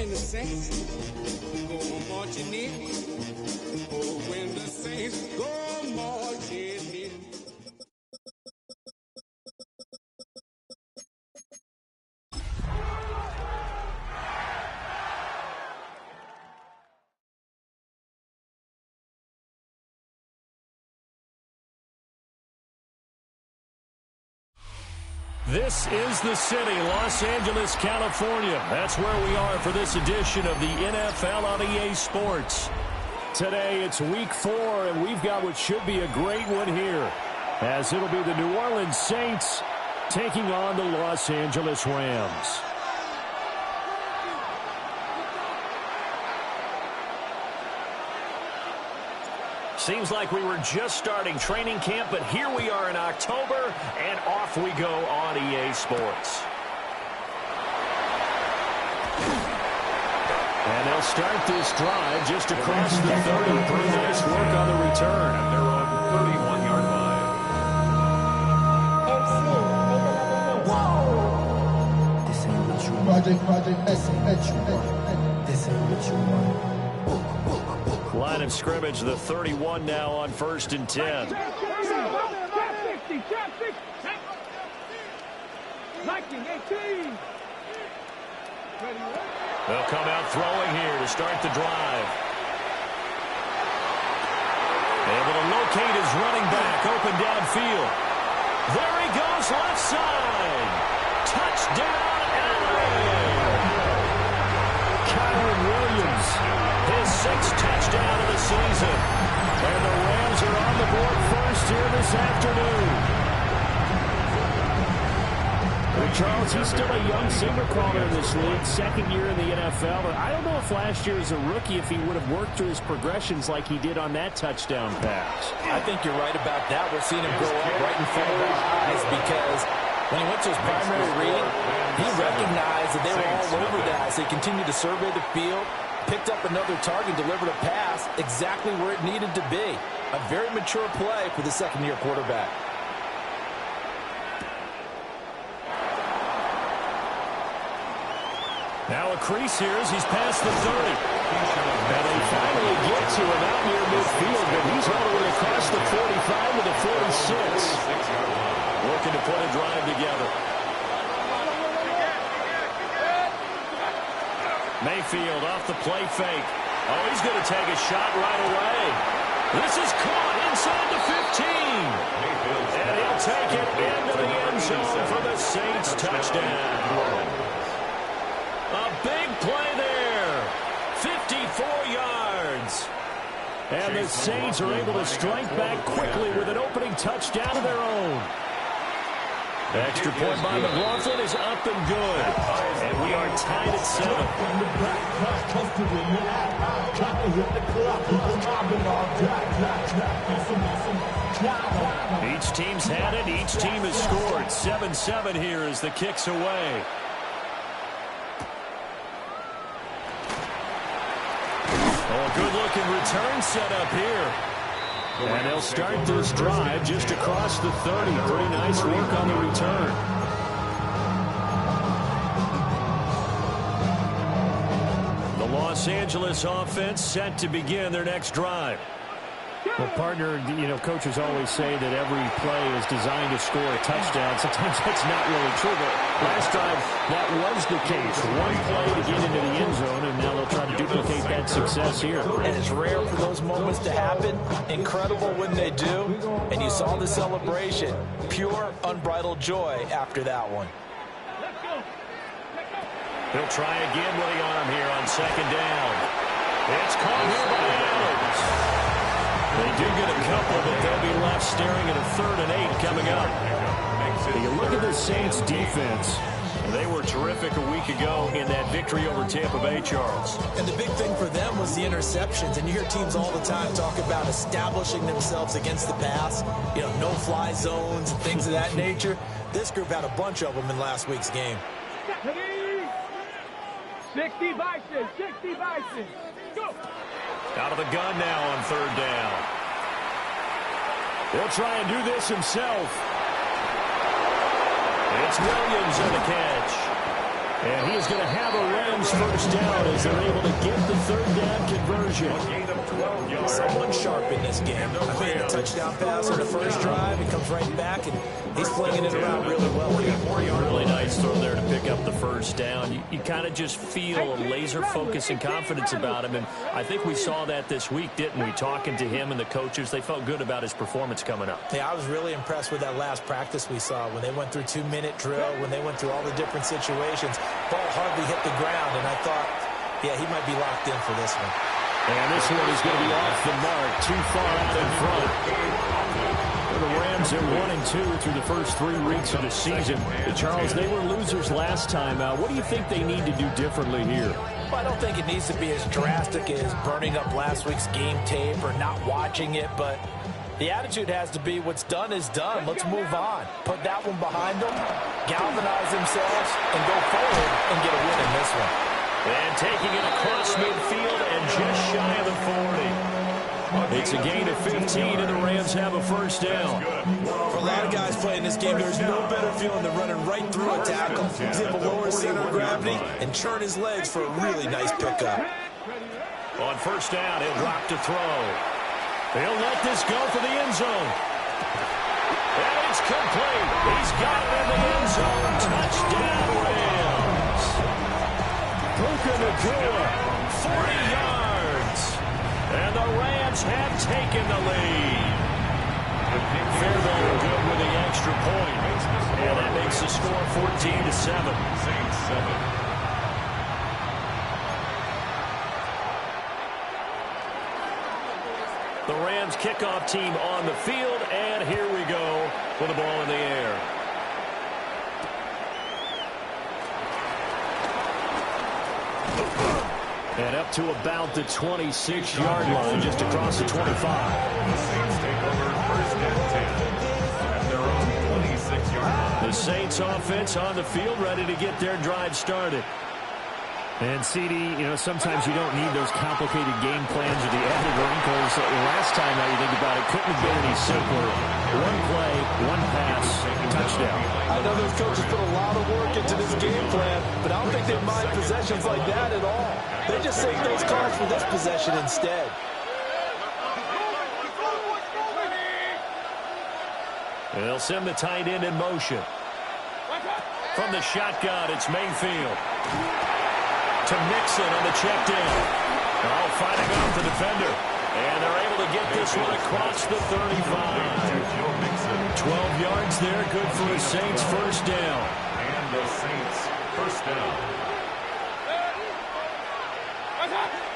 when the Saints go marching in. Oh, when the Saints go marching in. This is the city, Los Angeles, California. That's where we are for this edition of the NFL on EA Sports. Today, it's week 4, and we've got what should be a great one here, as it'll be the New Orleans Saints taking on the Los Angeles Rams. Seems like we were just starting training camp, but here we are in October, and off we go on EA Sports. And they'll start this drive just across the 30. Pretty nice work on the return. And they're on the 31-yard line. This ain't what you want. Project S3W4. This ain't what you want. Line of scrimmage, the 31 now on 1st and 10. They'll come out throwing here to start the drive. Able to locate his running back, open downfield. There he goes, left side. Touchdown, LA. Kyron Williams, his 6th touchdown of the season. And the Rams are on the board first here this afternoon. Well, Charles, he's still a young signal caller in this league, 2nd year in the NFL. But I don't know if last year as a rookie, if he would have worked through his progressions like he did on that touchdown pass. I think you're right about that. We're seeing him go up right in front of our eyes because when he went to his primary read, he recognized that they were all over that. So he continued to survey the field, picked up another target, delivered a pass exactly where it needed to be. A very mature play for the 2nd-year quarterback. Now a crease here as he's past the 30. And they finally get to him out near midfield, but he's all the way across the 45 to the 46. Looking to put a drive together. Mayfield off the play fake. Oh, he's going to take a shot right away. This is caught inside the 15. And he'll take it into the end zone for the Saints touchdown. A big play there. 54 yards. And the Saints are able to strike back quickly with an opening touchdown of their own. The extra point by McLaughlin is up and good. And we are tied at 7. Each team's had it. Each team has scored. 7-7 here as the kick's away. Oh, good-looking return set up here. And they'll start this drive just across the 30. Pretty nice work on the return. The Los Angeles offense set to begin their next drive. Well, partner, coaches always say that every play is designed to score a touchdown. Sometimes that's not really true, but last drive, that was the case. One play to get into the end zone, and now they'll try to duplicate that success here. And it's rare for those moments to happen. Incredible when they do. And you saw the celebration. Pure, unbridled joy after that one. He'll try again with the arm here on 2nd down. It's caught here by Adams. They do get a couple, but they'll be left staring at a 3rd and 8 coming up. You look at the Saints' defense. They were terrific a week ago in that victory over Tampa Bay, Charles. And the big thing for them was the interceptions. And you hear teams all the time talk about establishing themselves against the pass. No-fly zones and things of that nature. This group had a bunch of them in last week's game. 60 Bison, 60 Bison. Go! Out of the gun now on 3rd down. He'll try and do this himself. It's Williams on the catch. And he is going to have a Rams first down as they're able to get the third down conversion. Someone sharp in this game. I mean, a touchdown pass on the first drive. He comes right back, and he's flinging it around really well here. Really nice throw there to pick up the first down. You kind of just feel a laser focus and confidence about him, and I think we saw that this week, didn't we? Talking to him and the coaches, they felt good about his performance coming up. Yeah, I was really impressed with that last practice we saw when they went through 2-minute drill, when they went through all the different situations. Ball hardly hit the ground, and I thought, yeah, he might be locked in for this one. And this one is going to be off the mark, too far out in front. The Rams are 1-2 through the first 3 weeks of the season. Charles, they were losers last time. What do you think they need to do differently here? Well, I don't think it needs to be as drastic as burning up last week's game tape or not watching it, but the attitude has to be what's done is done. Let's move on. Put that one behind them, galvanize themselves, and go forward and get a win in this one. And taking it across midfield and just shy of the 40. It's a gain of 15, and the Rams have a first down. For a lot of guys playing this game, there's no better feeling than running right through a tackle. He's able to lower center of gravity and churn his legs for a really nice pickup. On first down, he'll drop to throw. He'll let this go for the end zone. And it's complete. He's got it in the end zone. Touchdown, Rams. Puka Nacua, 40 yards. And the Rams have taken the lead. Fairbairn good with the extra point. And that makes the score 14-7. The Rams kickoff team on the field, and here we go with the ball in the air. And up to about the 26-yard line, just across the 25. The Saints take over first and 10 at their own 26-yard line. The Saints offense on the field, ready to get their drive started. And, CD, you know, sometimes you don't need those complicated game plans or the added wrinkles. Last time, now you think about it, couldn't have been any simpler. One play, one pass, touchdown. I know those coaches put a lot of work into this game plan, but I don't think they mind possessions like that at all. They just save those calls for this possession instead. And they'll send the tight end in motion. From the shotgun, it's Mayfield. To Mixon on the check down. Oh, fighting off the defender. And they're able to get this one across the 35. 12 yards there, good for the Saints first down. And the Saints first down.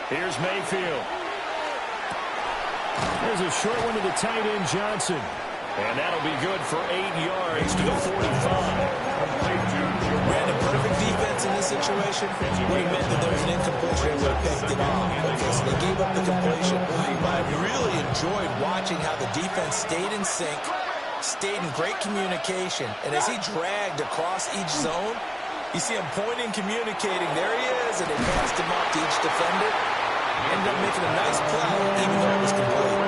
Here's Mayfield. There's a short one to the tight end, Johnson. And that'll be good for 8 yards to the 45. Ran a perfect defense in this situation. Would have meant that there was an incompletion and would have picked it off. Okay, so they gave up the completion. But I really enjoyed watching how the defense stayed in sync, stayed in great communication. And as he dragged across each zone, you see him pointing, communicating. There he is, and they passed him off to each defender. Ended up making a nice play, even though it was complete.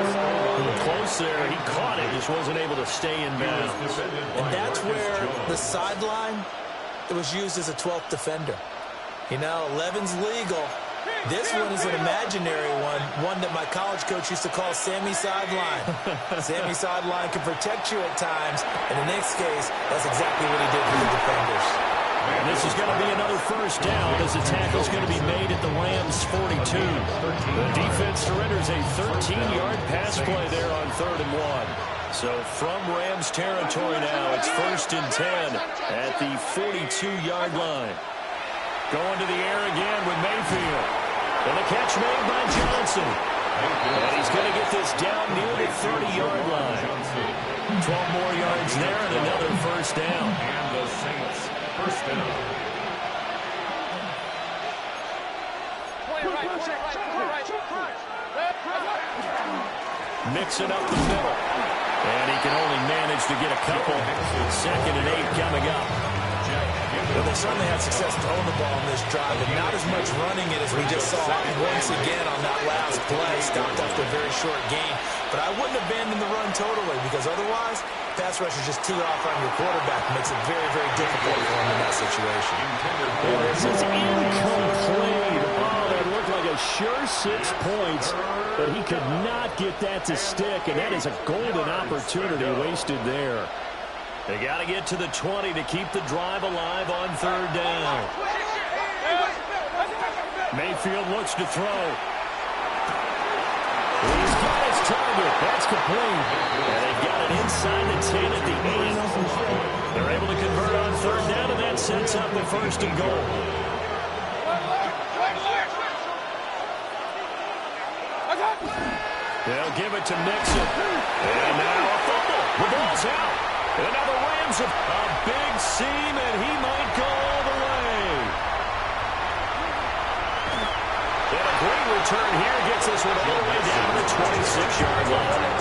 Close there. He caught it, just wasn't able to stay in bounds. And that's where the sideline, it was used as a 12th defender. You know, 11's legal. This one is an imaginary one that my college coach used to call Sammy Sideline. Sammy Sideline can protect you at times, and in this case, that's exactly what he did for the defenders. And this is going to be another first down as the tackle's going to be made at the Rams' 42. The defense surrenders a 13-yard pass play there on 3rd and 1. So from Rams territory now, it's 1st and 10 at the 42-yard line. Going to the air again with Mayfield. And the catch made by Johnson. And he's going to get this down near the 30-yard line. 12 more yards there and another first down. And the Saints first down. Mixing up the middle. And he can only manage to get a couple. 2nd and 8 coming up. Well, they certainly had success throwing the ball on this drive, and not as much running it as we just saw once again on that last play. Stopped after a very short gain. But I wouldn't abandon the run totally, because otherwise, pass rushers just tee off on your quarterback. It makes it very, very difficult for him in that situation. And this is incomplete. Oh, that looked like a sure 6 points, but he could not get that to stick, and that is a golden opportunity wasted there. They got to get to the 20 to keep the drive alive on 3rd down. Mayfield looks to throw. He's got his target. That's complete. And they've got it inside the 10 at the 8. They're able to convert on 3rd down, and that sets up the 1st and goal. They'll give it to Mixon. And now a fumble. The ball's out. And now the Rams have a big seam, and he might go all the way. And a great return here gets this one all the way down to the 26-yard line.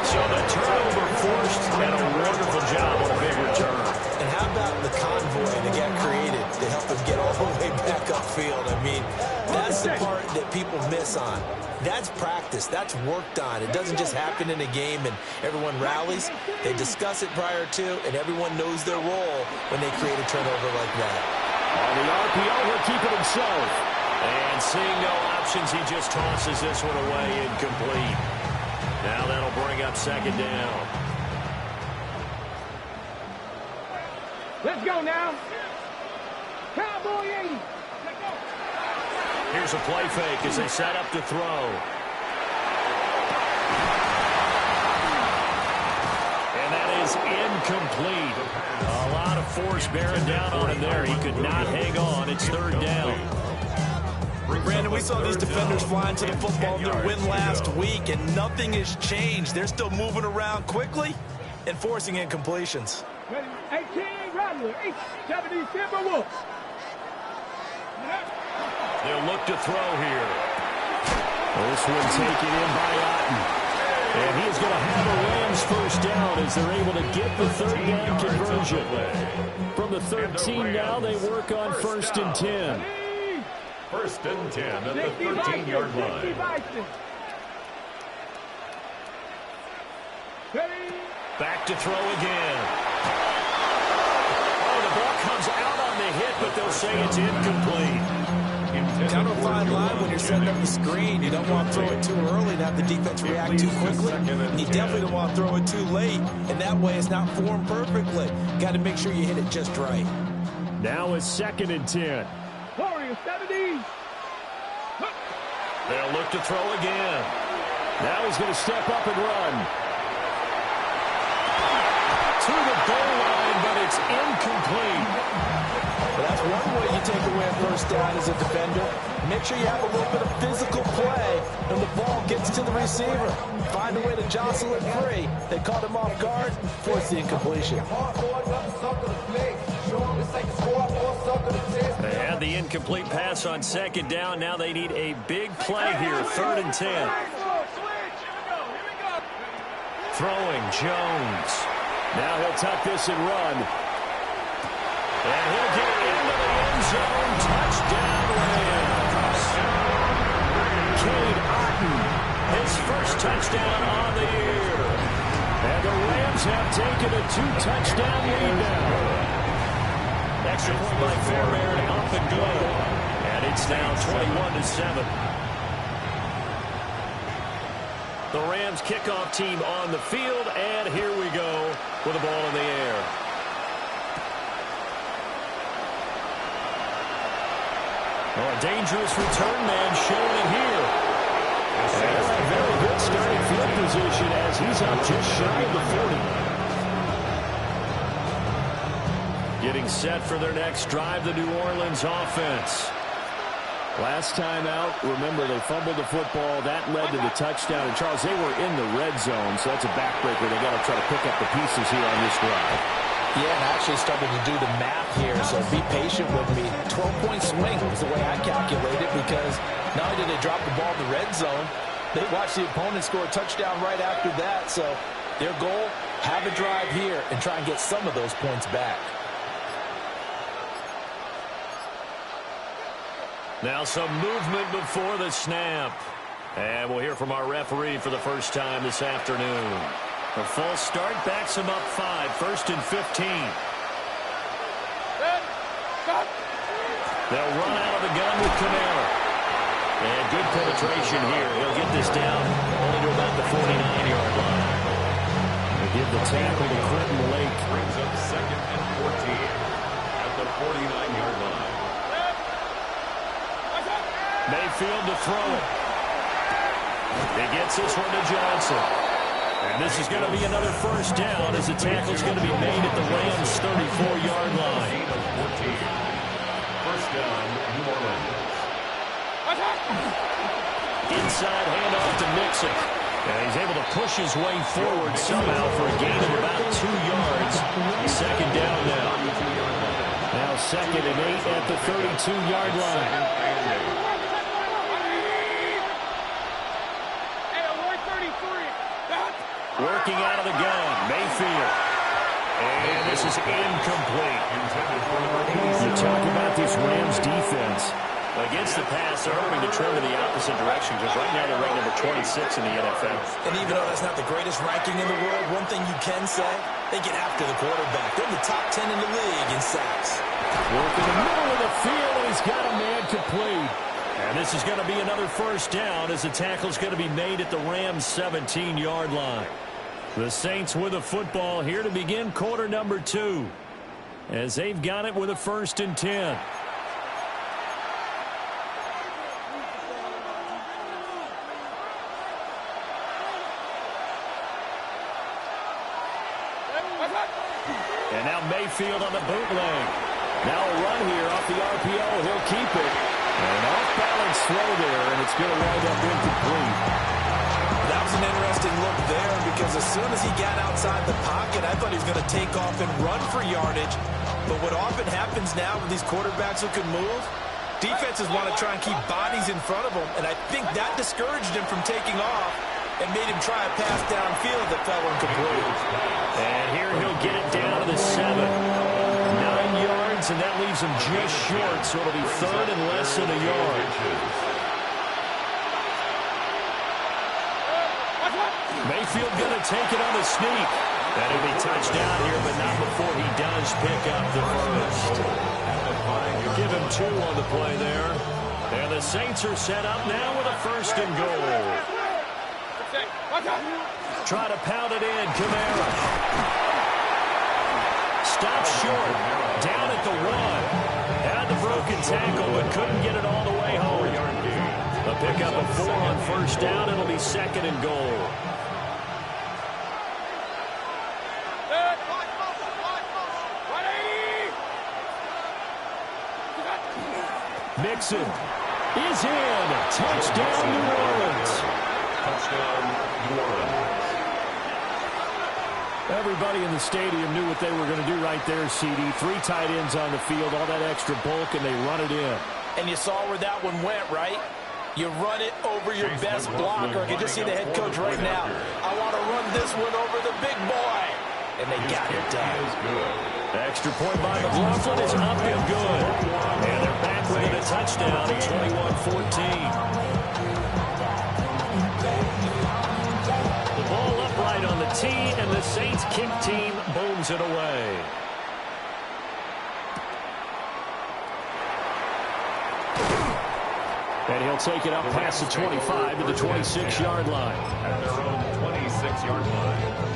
So the turnover forced, and a wonderful job on a big return. And how about the convoy that got created to help him get all the way back upfield? I mean, that's the part that people miss on. That's practice. That's worked on. It doesn't just happen in a game and everyone rallies. They discuss it prior to, and everyone knows their role when they create a turnover like that. On the RPO, he'll keep it himself. And seeing no options, he just tosses this one away incomplete. Now that'll bring up 2nd down. Let's go now. Cowboy 80. Here's a play fake as they set up to throw. And that is incomplete. A lot of force bearing down on him there. He could not hang on. It's 3rd down. Brandon, we saw these defenders flying to the football in their win last week, and nothing has changed. They're still moving around quickly and forcing incompletions. 18 Rattler, 877 They'll look to throw here. This one taken in by Otten. And he is going to have a Rams 1st down as they're able to get the 3rd down conversion. From the 13 now, they work on 1st and 10. 1st and 10 at the 13-yard line. Back to throw again. Oh, the ball comes out on the hit, but they'll say it's incomplete. Kind of a fine line when you're setting up the screen. You don't want to throw it too early and have the defense react too quickly. And you definitely don't want to throw it too late. And that way it's not formed perfectly. Got to make sure you hit it just right. Now it's 2nd and 10. Warriors 70. They'll look to throw again. Now he's going to step up and run. To the goal line, but it's incomplete. Well, that's one way you take away a 1st down as a defender. Make sure you have a little bit of physical play and the ball gets to the receiver. Find a way to jostle it free. They caught him off guard, force the incompletion. They had the incomplete pass on 2nd down. Now they need a big play here, 3rd and 10. Throwing Jones. Now he'll tuck this and run. And he'll get it into the end zone. Touchdown, Rams. Cade Otten, his 1st touchdown on the year. And the Rams have taken a 2-touchdown lead now. Extra point by Fairbairn, up and good. And it's now 21-7. The Rams kickoff team on the field, and here we go with the ball in the air. Oh, a dangerous return man showing it here. And a very good starting field position as he's up just shy of the 40. Getting set for their next drive, the New Orleans offense. Last time out, remember, they fumbled the football. That led to the touchdown. And, Charles, they were in the red zone, so that's a backbreaker. They got to try to pick up the pieces here on this drive. Yeah, and I actually started to do the math here, so be patient with me. 12-point swing is the way I calculate it, because not only did they drop the ball in the red zone, they watched the opponent score a touchdown right after that. So their goal, have a drive here and try and get some of those points back. Now some movement before the snap. And we'll hear from our referee for the first time this afternoon. The false start backs him up 5, 1st and 15. They'll run out of the gun with Camara. And good penetration here. He'll get this down only to about the 49-yard line. They give the tackle to Quentin Lake. Brings up 2nd and 14 at the 49-yard line. Mayfield to throw it. He gets this one to Johnson. And this is going to be another first down as the tackle's going to be made at the Rams' 34-yard line. First down, New Orleans. Inside handoff to Mixon. And he's able to push his way forward somehow for a gain of about 2 yards. Second down now. Now 2nd and 8 at the 32-yard line. Working out of the gun, Mayfield. And this is incomplete. You talk about this Rams defense. Against the pass, they're hoping to trend in the opposite direction because right now they're ranked number 26 in the NFL. And even though that's not the greatest ranking in the world, one thing you can say, they get after the quarterback. They're in the top 10 in the league in sacks. Work in the middle of the field, and he's got a man complete. And this is going to be another first down as the tackle's going to be made at the Rams' 17-yard line. The Saints with the football here to begin quarter number 2 as they've got it with a 1st and 10. And now Mayfield on the bootleg. Now a run here off the RPO. He'll keep it. And an off-balance throw there, and it's going to wind up incomplete. That was an interesting look there because as soon as he got outside the pocket, I thought he was going to take off and run for yardage. But what often happens now with these quarterbacks who can move, defenses want to try and keep bodies in front of them, and I think that discouraged him from taking off and made him try a pass downfield that fell incomplete. And here he'll get it down to the 7. 9 yards, and that leaves him just short, so it'll be 3rd and less than a yard. Mayfield going to take it on the sneak. That'll be touchdown here, but not before he does pick up the first. Give him 2 on the play there. And the Saints are set up now with a 1st and goal. Try to pound it in, Camara. Stops short, down at the 1. Had the broken tackle, but couldn't get it all the way home. A pickup of 4 on 1st down. It'll be 2nd and goal. Mixon is in. Touchdown, New Orleans. Touchdown, New Orleans. Everybody in the stadium knew what they were going to do right there, CD. 3 tight ends on the field, all that extra bulk, and they run it in. And you saw where that one went, right? You run it over your best blocker. I can just see the head coach right now. I want to run this one over the big boy. And they got it done. Extra point by McLaughlin is up and good. And they're back within a touchdown at 21-14. The ball upright on the tee, and the Saints kick team booms it away. And he'll take it up past the 25 to the 26-yard line. At their own 26-yard line.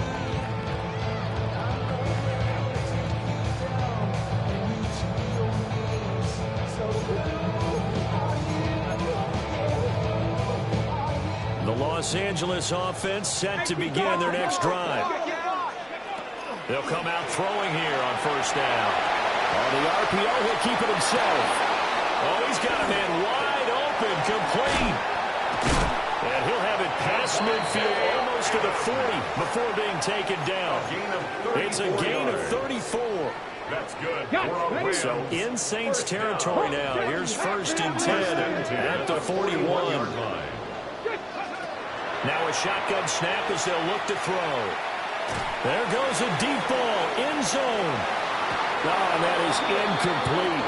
The Los Angeles offense set to begin their next drive. They'll come out throwing here on 1st down. On the RPO, he'll keep it himself. Oh, he's got a man wide open, complete. And he'll have it past midfield almost to the 40 before being taken down. It's a gain of 34. That's good. So in Saints territory now. Here's 1st and 10 at the 41. Now a shotgun snap as they'll look to throw. There goes a deep ball, end zone. Oh, and that is incomplete.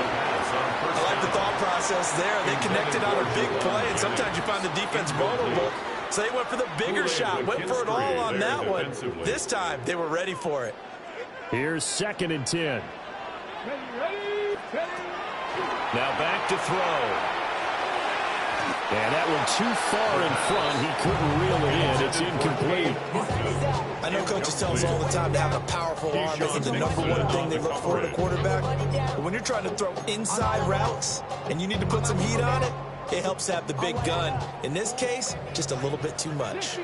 on I like the thought process there. They connected on a big play, and sometimes you find the defense vulnerable. So they went for the bigger shot, went for it all on that one. This time, they were ready for it. Here's 2nd and 10. Now back to throw. And that one too far in front. He couldn't reel it in. It's incomplete. I know coaches tell us all the time to have a powerful arm isn't the #1 thing they look for in a quarterback. But when you're trying to throw inside routes and you need to put some heat on it, it helps to have the big gun. In this case, just a little bit too much.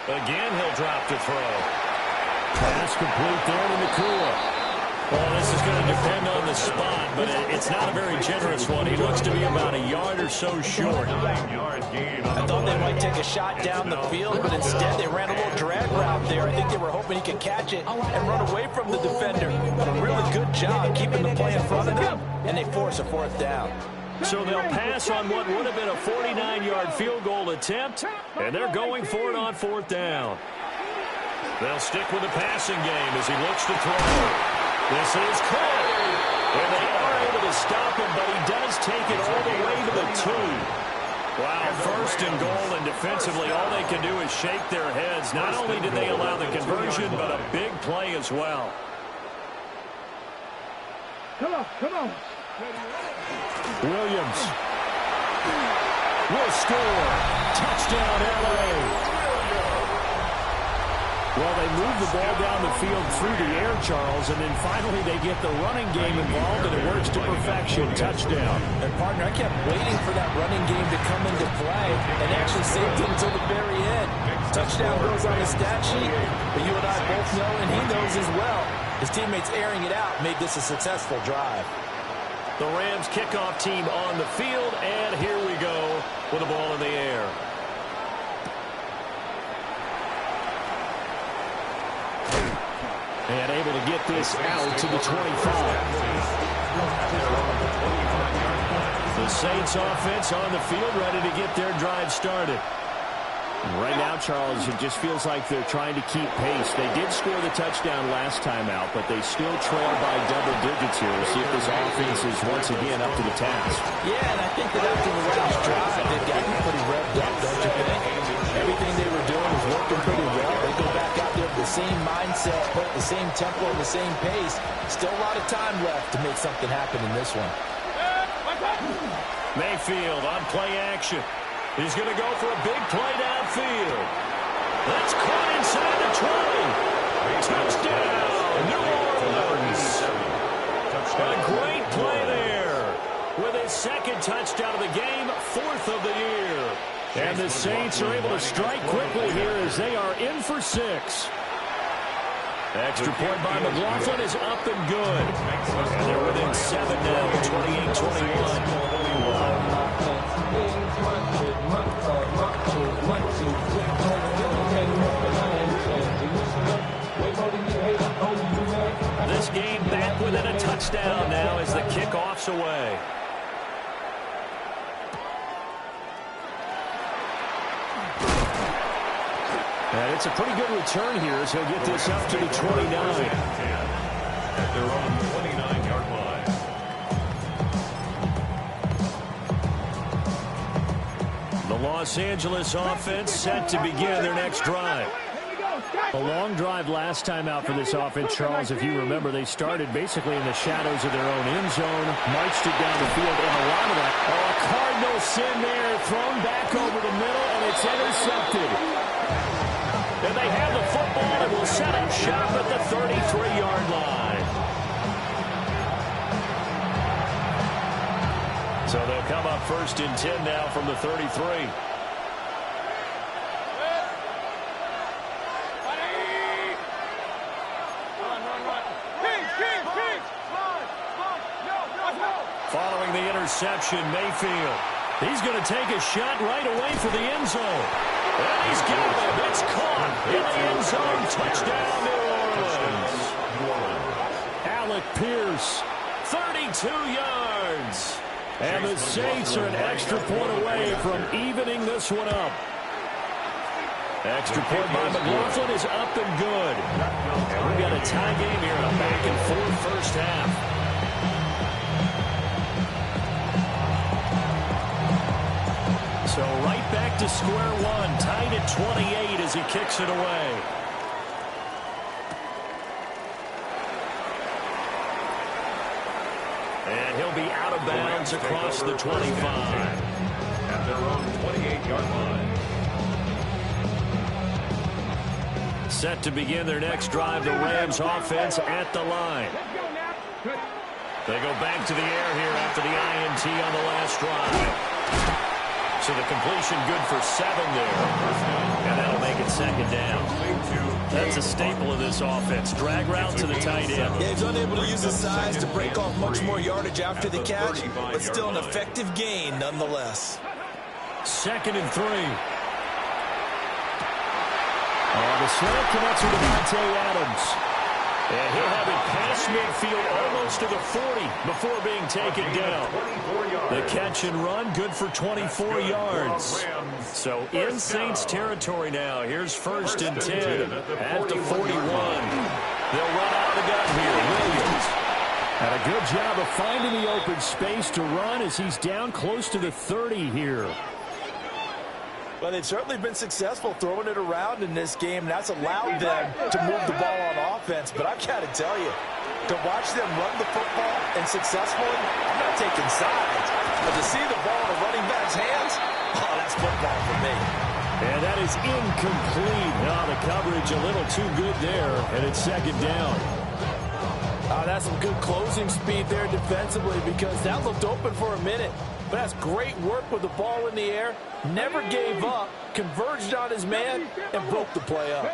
Again, he'll drop to throw. Pass complete there to Nakua. Well, this is going to depend on the spot, but it's not a very generous one. He looks to be about a yard or so short. I thought they might take a shot down the field, but instead they ran a little drag route there. I think they were hoping he could catch it and run away from the defender. But a really good job keeping the play in front of them, and they force a 4th down. So they'll pass on what would have been a 49-yard field goal attempt, and they're going for it on 4th down. They'll stick with the passing game as he looks to throw. This is caught. And they are able to stop him, but he does take it all the way to the 2. Wow, 1st and goal, and defensively all they can do is shake their heads. Not only did they allow the conversion, but a big play as well. Come on. Williams will score. Touchdown, L.A. Well, they move the ball down the field through the air, Charles, and then finally they get the running game involved, and it works to perfection. Touchdown. And, partner, I kept waiting for that running game to come into play and actually saved it until the very end. Touchdown goes on the stat sheet, but you and I both know, and he knows as well, his teammates airing it out made this a successful drive. The Rams kickoff team on the field, and here we go with the ball in the air. And able to get this out to the 25. The Saints offense on the field, ready to get their drive started. Right now, Charles, it just feels like they're trying to keep pace. They did score the touchdown last time out, but they still trail by double digits here. We'll see if this offense is once again up to the task. Yeah, and I think that after the Rams drive, they've gotten pretty revved up, don't you think? Everything they were doing was working pretty well. They go back out there with the same mindset, put the same tempo and the same pace. Still a lot of time left to make something happen in this one. Mayfield on play action. He's going to go for a big play downfield. That's caught inside the 20. Touchdown, New Orleans. A great play there. With his 2nd touchdown of the game, 4th of the year. And the Saints are able to strike quickly here as they are in for 6. Extra point by McLaughlin is up and good. And they're within 7 now, 28-21. This game back within a touchdown now as the kickoff's away. And it's a pretty good return here as he'll get this up to the 29. At their own 29-yard line. The Los Angeles offense set to begin their next drive. A long drive last time out for this offense, Charles. If you remember, they started basically in the shadows of their own end zone, marched it down the field, and a lot of that. Oh, a Cardinal sin there, thrown back over the middle, and it's intercepted. And they have the football and will set up shop at the 33-yard line. So they'll come up 1st and 10 now from the 33. Following the interception, Mayfield. He's going to take a shot right away for the end zone. And he's got it. It's caught in the end zone. Touchdown, New Orleans. Alec Pierce, 32 yards. And the Saints are an extra point away from evening this one up. Extra point by McLaughlin is up and good. And we've got a tie game here in a back-and-forth first half. So right back to square one, tied at 28 as he kicks it away. And he'll be out of bounds across the 25. At their own 28-yard line. Set to begin their next drive, the Rams offense at the line. They go back to the air here after the INT on the last drive. So the completion good for 7 there. And that'll make it second down. That's a staple of this offense. Drag route to the tight end. Yeah, he's unable to use his size to break off much more yardage after the catch, but still an effective gain nonetheless. 2nd and 3. The slant connects with Devontae Adams. And he'll have it past midfield almost to the 40 before being taken down. The catch and run good for 24 yards. So in Saints territory now. Here's 1st and 10 at the 41. They'll run out of the gun here. Williams. And a good job of finding the open space to run as he's down close to the 30 here. Well, they've certainly been successful throwing it around in this game, and that's allowed them to move the ball on offense. But I've got to tell you, to watch them run the football and successfully, I'm not taking sides. But to see the ball in a running back's hands, oh, that's football for me. And that is incomplete. Oh, the coverage a little too good there, and it's 2nd down. That's some good closing speed there defensively because that looked open for a minute. But that's great work with the ball in the air. Never gave up, converged on his man, and broke the play up.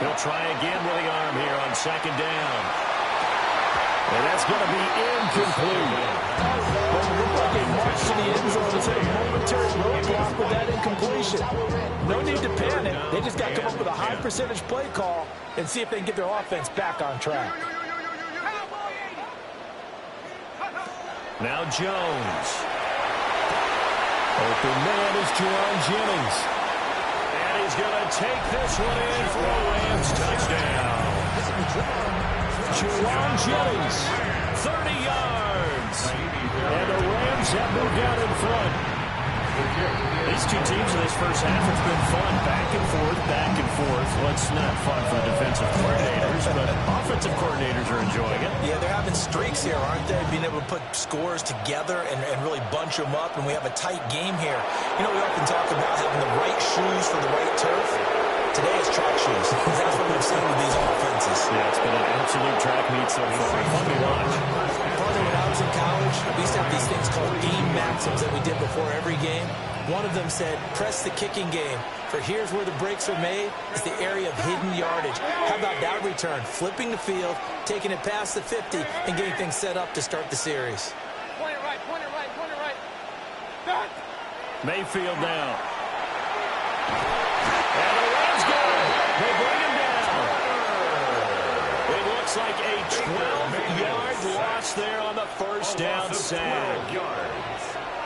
He'll try again with the arm here on 2nd down. And that's going to be incomplete. Well, it looked like a march to the end zone has hit a momentary roadblock with that incompletion. No need to panic. They just got to come up with a high percentage play call and see if they can get their offense back on track. Now Jones. Open man is Juwan Jennings. And he's going to take this one in for a Rams touchdown. Juwan Jennings, 30 yards. And the Rams have moved out in front. These two teams in this first half, it's been fun. Back and forth, back and forth. Well, it's not fun for the defensive coordinators, but offensive coordinators are enjoying it. Yeah, they're having streaks here, aren't they? Being able to put scores together and really bunch them up, and we have a tight game here. You know, we often talk about having the right shoes for the right turf. Today it's track shoes. That's what we've seen with these offenses. Yeah, it's been an absolute track meet so far. Fun to watch. Partner, when I was in college, we used to have these things called game maxims that we did before every game. One of them said, press the kicking game. For here's where the breaks are made. It's the area of hidden yardage. How about that return? Flipping the field, taking it past the 50, and getting things set up to start the series. Point it right, point it right, point it right. Back. Mayfield now. And the Rams go. They bring him down. It looks like a 12-yard loss there on the first down sack.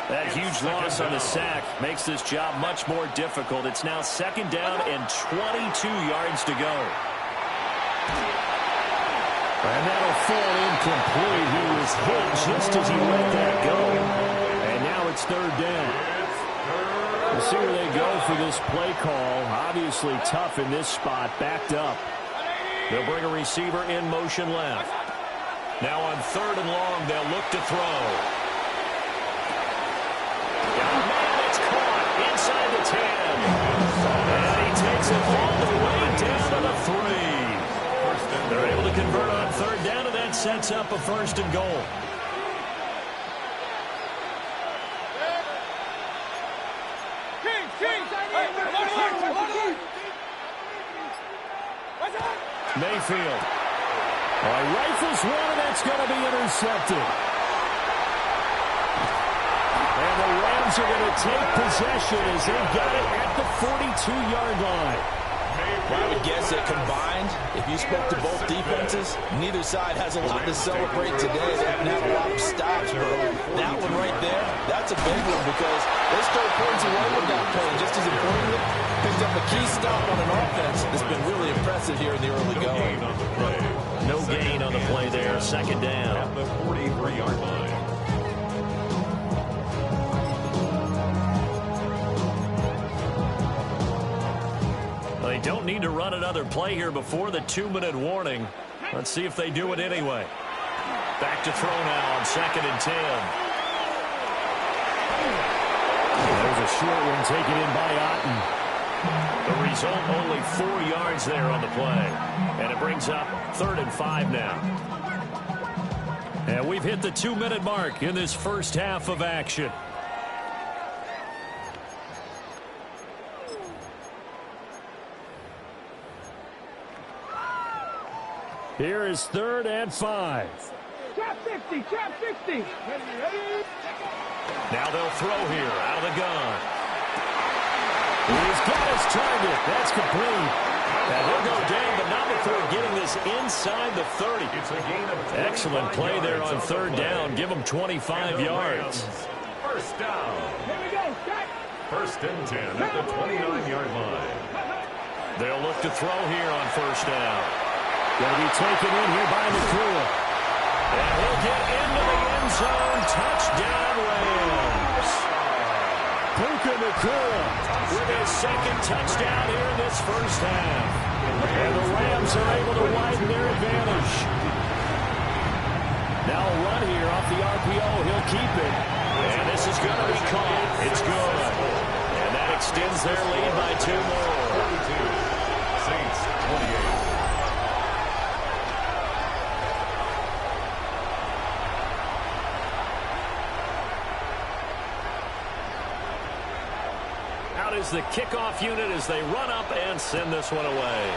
That huge loss on the sack makes this job much more difficult. It's now 2nd down and 22 yards to go. And that'll fall incomplete. He was hit just as he let that go. And now it's 3rd down. We'll see where they go for this play call. Obviously tough in this spot, backed up. They'll bring a receiver in motion left. Now on 3rd and long, they'll look to throw. Inside the 10. And he takes it all the way down to the 3. They're able to convert on 3rd down, and that sets up a 1st and goal. Mayfield. Rifles one, and that's going to be intercepted. And the Rams are going to take possession as they've got it at the 42-yard line. Well, I would guess that combined, if you spoke to both defenses, neither side has a lot to celebrate today. They haven't had a lot of stops, but that one right there, that's a big one because they stole points away with that play. Just as importantly, picked up a key stop on an offense that's been really impressive here in the early going. No gain on the play there, 2nd down. At the 43-yard line. Don't need to run another play here before the 2-minute warning. Let's see if they do it anyway. Back to throw now on 2nd and 10. There's a short one taken in by Otten. The result, only 4 yards there on the play. And it brings up 3rd and 5 now. And we've hit the 2-minute mark in this first half of action. Here is 3rd and 5. Trap 60, trap 60. Now they'll throw here out of the gun. He's got his target. That's complete. And he'll go down, but not before getting this inside the 30. Excellent play there on 3rd down. Give him 25 yards. First down. Here we go, Jack. 1st and 10 at the 29-yard line. They'll look to throw here on 1st down. Going to be taken in here by McCool. And he'll get into the end zone. Touchdown, Rams. Puka Nacua With his 2nd touchdown here in this first half. And the Rams are able to widen their advantage. Now a run here off the RPO. He'll keep it. And this is going to be caught. It's good. And that extends their lead by 2 more. 42. Saints 28. Is the kickoff unit as they run up and send this one away.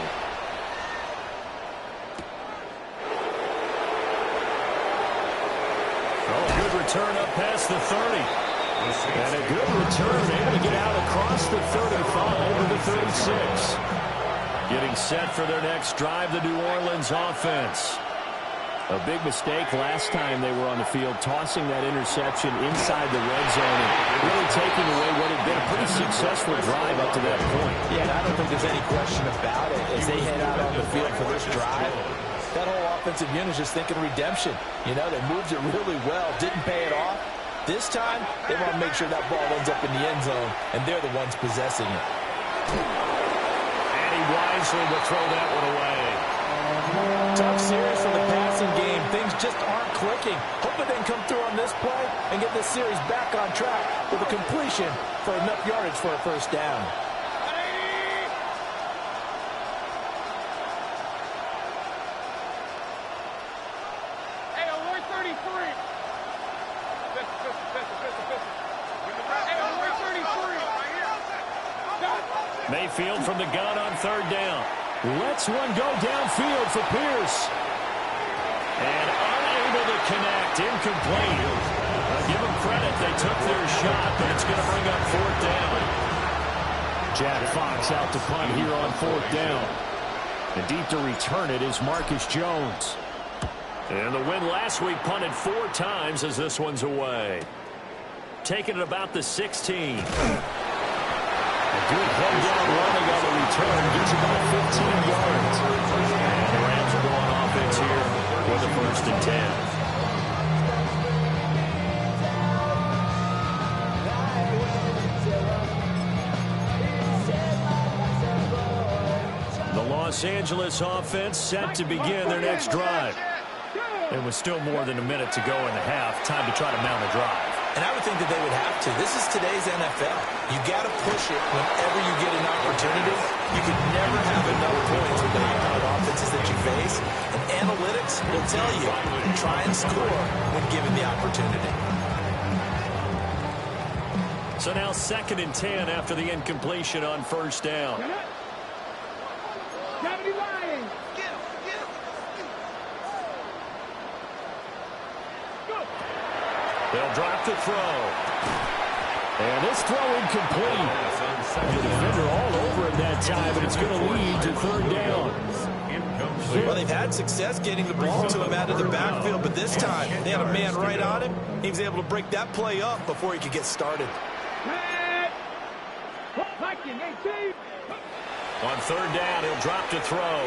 Oh, good return up past the 30. And a good return, able to get out across the 35 to the 36. Getting set for their next drive, the New Orleans offense. A big mistake last time they were on the field, tossing that interception inside the red zone and really taking away what had been a pretty successful drive up to that point. Yeah, and I don't think there's any question about it. As they head out on the field for this drive, that whole offensive unit is just thinking redemption. You know, they moved it really well, didn't pay it off. This time, they want to make sure that ball ends up in the end zone, and they're the ones possessing it. And he wisely will throw that one away. Tough series for the passing game. Things just aren't clicking. Hoping they can come through on this play and get this series back on track with a completion for enough yardage for a 1st down. Hey, alert 33. Hey, alert 33. Mayfield from the gun on 3rd down. Lets one go downfield for Pierce. And unable to connect. Incomplete. Give them credit. They took their shot, but it's going to bring up 4th down. Jack Fox out to punt here on 4th down. And deep to return it is Marcus Jones. And the win last week punted 4 times as this one's away. Taking it about the 16. Good head down running on the return. Gets about 15 yards. And the Rams are going offense here with the 1st and 10. The Los Angeles offense set to begin their next drive. And with still more than a minute to go in the half, time to try to mount a drive. And I would think that they would have to. This is today's NFL. You got to push it whenever you get an opportunity. You can never have enough points with the high-powered offenses that you face. And analytics will tell you, try and score when given the opportunity. So now 2nd and 10 after the incompletion on 1st down. Gravity line. They'll drop the throw. And this throw incomplete. The defender all over it that time, but it's going to lead to 3rd down. Well, they've had success getting the ball to him out of the backfield, but this time they had a man right on him. He was able to break that play up before he could get started. On 3rd down, he'll drop to throw.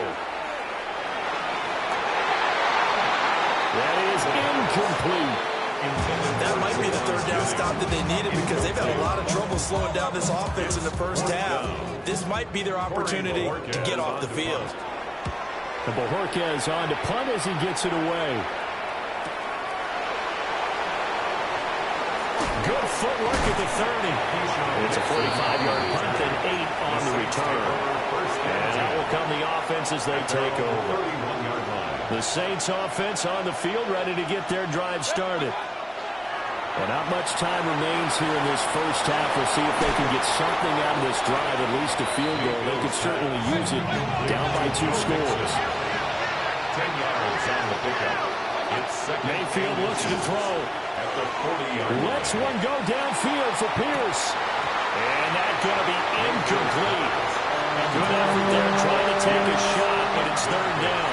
That is incomplete. That might be the 3rd down stop that they needed because they've had a lot of trouble slowing down this offense in the first half. this might be their opportunity to get off the field. And Bojorquez on to punt as he gets it away. Good footwork at the 30. It's a 45-yard punt and 8 on the return. And out will come the offense as they take over. The Saints offense on the field ready to get their drive started. Well, not much time remains here in this first half. We'll see if they can get something out of this drive, at least a field goal. They could certainly use it down by 2 scores. 10 yards on the pickup. Mayfield looks to throw. At the 40-yard line. Lets one go downfield for Pierce. And that's going to be incomplete. Good effort there trying to take a shot, but it's third down.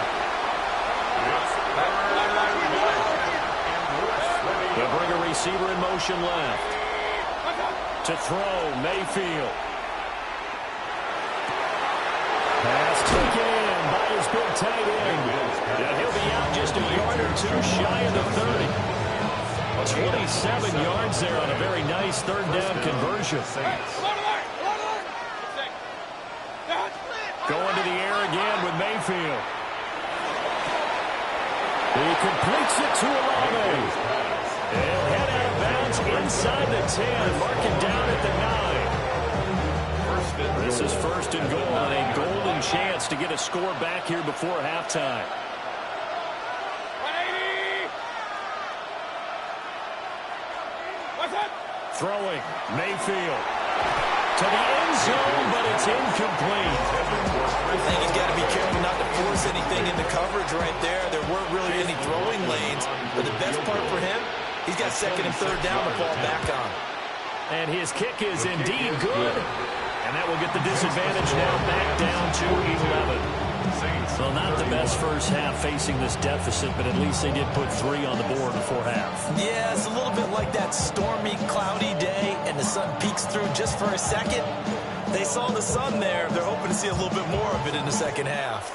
They'll bring a receiver in motion left. To throw, Mayfield. Pass taken in by his big tight end. And he'll be out just a yard or 2 shy of the 30. 27 yards there on a very nice third down conversion. Going to the air again with Mayfield. He completes it to Olave. And head out of bounds inside the 10. Mark it down at the 9. This is first and goal and a golden chance to get a score back here before halftime. Throwing, Mayfield. To the end zone, but it's incomplete. I think he's got to be careful not to force anything into coverage right there. There weren't really any throwing lanes. But the best part for him, he's got second and third down to fall back on. And his kick is indeed good. And that will get the disadvantage now back down to 11. Well, not the best first half facing this deficit, but at least they did put 3 on the board before half. Yeah, it's a little bit like that stormy, cloudy day, and the sun peeks through just for a second. They saw the sun there. They're hoping to see a little bit more of it in the second half.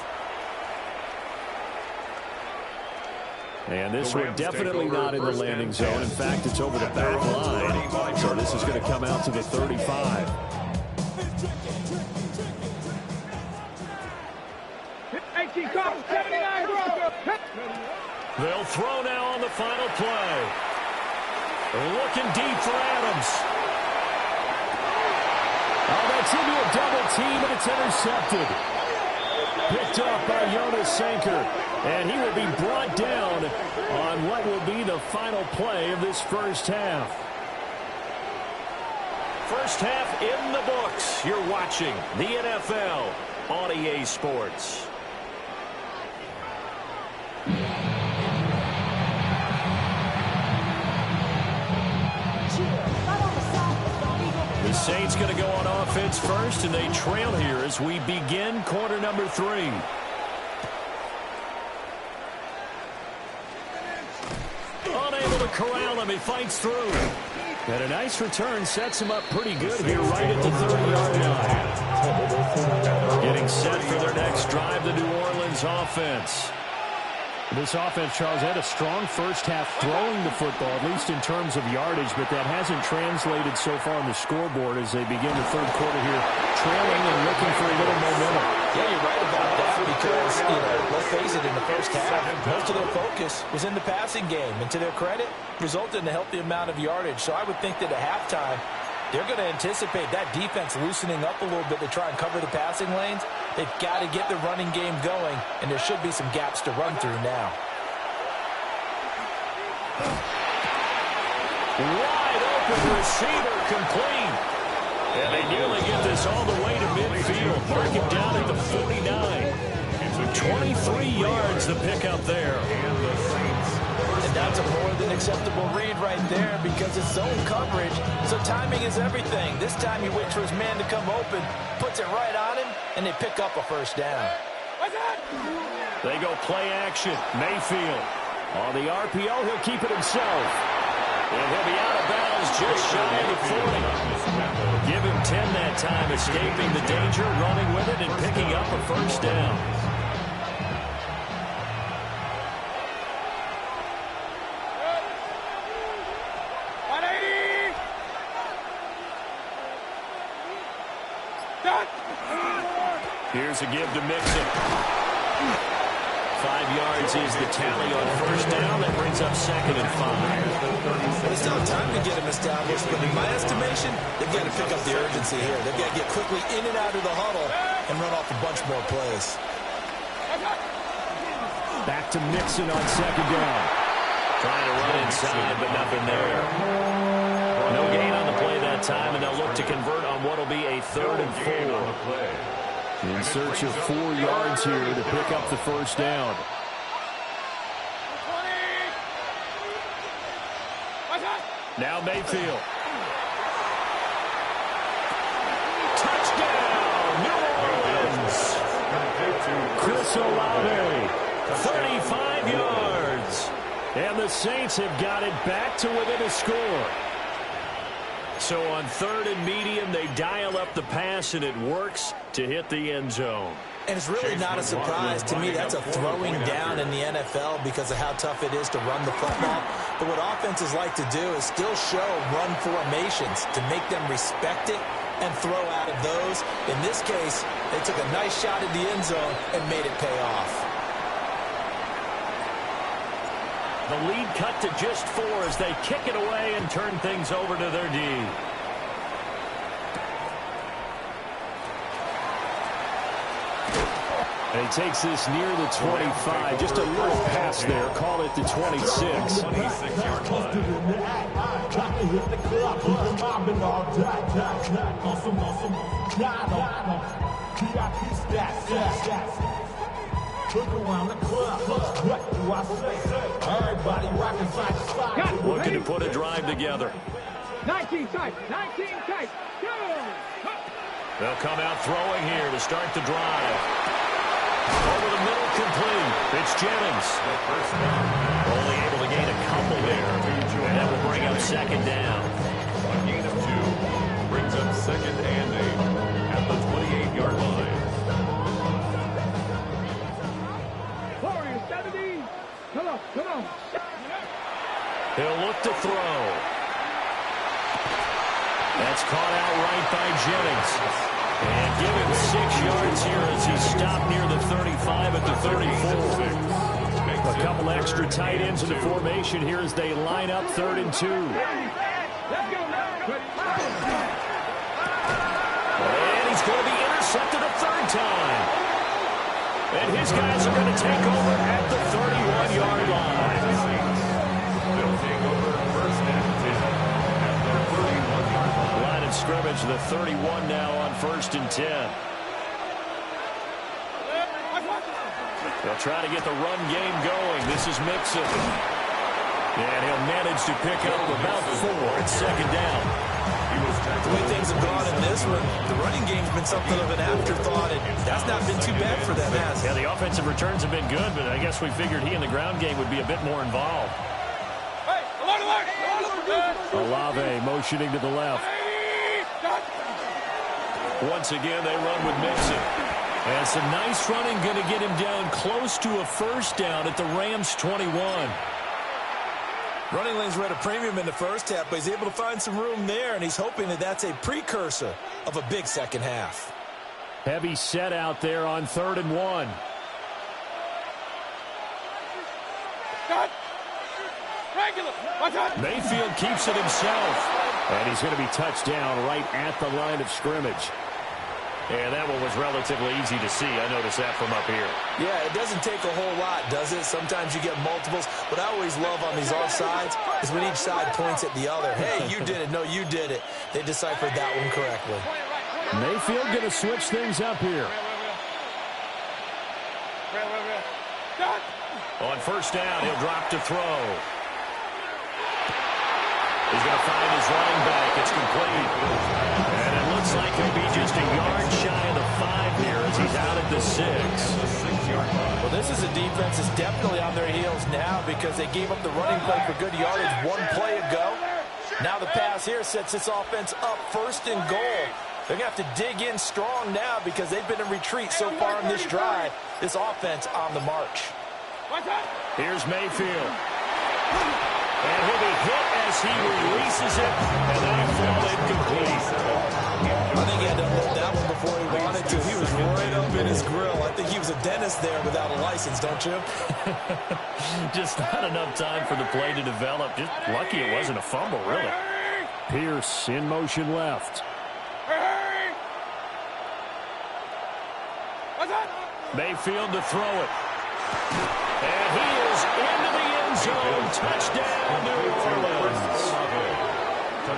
And this one definitely not in the landing zone. In fact, it's over the back line. So this is going to come out to the 35. They'll throw now on the final play. Looking deep for Adams. Oh, that's into a double team, and it's intercepted. Picked up by Jonas Sanker. And he will be brought down on what will be the final play of this first half. First half in the books. You're watching the NFL on EA Sports. The Saints going to go on offense first, and they trail here as we begin quarter number 3. Unable to corral him. He fights through. And a nice return sets him up pretty good here right at the 30-yard line. Getting set for their next drive, the New Orleans offense. This offense, Charles, had a strong first half throwing the football, at least in terms of yardage, but that hasn't translated so far on the scoreboard as they begin the third quarter here, trailing and looking for a little momentum. Yeah, you're right about that because, let's face it, in the first half, most of their focus was in the passing game, and to their credit, resulted in a healthy amount of yardage. So I would think that at halftime, they're going to anticipate that defense loosening up a little bit to try and cover the passing lanes. They've got to get the running game going, and there should be some gaps to run through now. Wide open receiver complete. And they nearly get this all the way to midfield. Mark him down at the 49. 23 yards the pick up there. And that's a more than acceptable read right there because it's zone coverage, so timing is everything. This time he waits for his man to come open, puts it right on him, and they pick up a first down. They go play action. Mayfield. On the RPO, he'll keep it himself. And he'll be out of bounds just shy of the 40. Give him 10 that time, escaping the danger, running with it, and picking up a first down. Here's a give to Mixon. 5 yards is the tally on first down. That brings up 2nd and 5. They still have time to get him established, but in my estimation, they've got to pick up the urgency here. They've got to get quickly in and out of the huddle and run off a bunch more plays. Back to Mixon on 2nd down. Trying to run inside, but nothing there. No gain on the play that time, and they'll look to convert on what will be a 3rd and 4. In search of 4 yards here to pick up the first down. Now Mayfield. Touchdown, New Orleans. Chris Olave, 35 yards. And the Saints have got it back to within a score. So on 3rd and medium, they dial up the pass, and it works to hit the end zone. And it's really not a surprise to me. That's a throwing down in the NFL because of how tough it is to run the football. But what offenses like to do is still show run formations to make them respect it and throw out of those. In this case, they took a nice shot at the end zone and made it pay off. The lead cut to just 4 as they kick it away and turn things over to their D. And he takes this near the 25. Just a little pass there. Call it the 26. 26-yard line. Looking to put a drive together. 19 tight. 19 tight. Go! They'll come out throwing here to start the drive. Over the middle, complete. It's Jennings. Only able to gain a couple there. And that will bring up 2nd down. A gain of 2 brings up 2nd and 8 at the 28-yard line. Warriors 70. Come on, come on. He'll look to throw. That's caught out right by Jennings. And give him 6 yards here as he stopped near the 35 at the 34. A couple extra tight ends in the formation here as they line up 3rd and 2. Let's go. And he's going to be intercepted a 3rd time. And his guys are going to take over at the 31-yard line. They'll take over 1st and 10 at the 31-yard line. Line of scrimmage, the 31 now on 1st and 10. They'll try to get the run game going. This is Mixon. And he'll manage to pick up about 4 at 2nd down. The way things have gone in this one, the running game's been something of an afterthought, and that's not been too bad for them, has it? Yeah, the offensive returns have been good, but I guess we figured he in the ground game would be a bit more involved. Olave motioning to the left. Once again, they run with Mixon. And some nice running going to get him down close to a 1st down at the Rams' 21. Running lanes were at a premium in the first half, but he's able to find some room there, and he's hoping that that's a precursor of a big second half. Heavy set out there on 3rd and 1. Mayfield keeps it himself. And he's going to be touched down right at the line of scrimmage. And that one was relatively easy to see. I noticed that from up here. Yeah, it doesn't take a whole lot, does it? Sometimes you get multiples. What I always love on these offsides is when each side points at the other. Hey, you did it. No, you did it. They deciphered that one correctly. Mayfield going to switch things up here. On 1st down, he'll drop to throw. He's going to find his running back. It's complete. And it looks like he'll be just a yard shy of the 5 here as he's out at the 6. Well, this is a defense that's definitely on their heels now because they gave up the running play for good yardage 1 play ago. Now the pass here sets this offense up 1st and goal. They're going to have to dig in strong now because they've been in retreat so far in this drive. This offense on the march. Here's Mayfield. And he'll be hit as he releases it, and that'll fall incomplete. I think he had to hold that one before he wanted had to. He was right up in his grill. I think he was a dentist there without a license, don't you? Just not enough time for the play to develop. Just lucky it wasn't a fumble, really. Pierce in motion left. Mayfield to throw it. And he is into the end zone. Touchdown, New Orleans.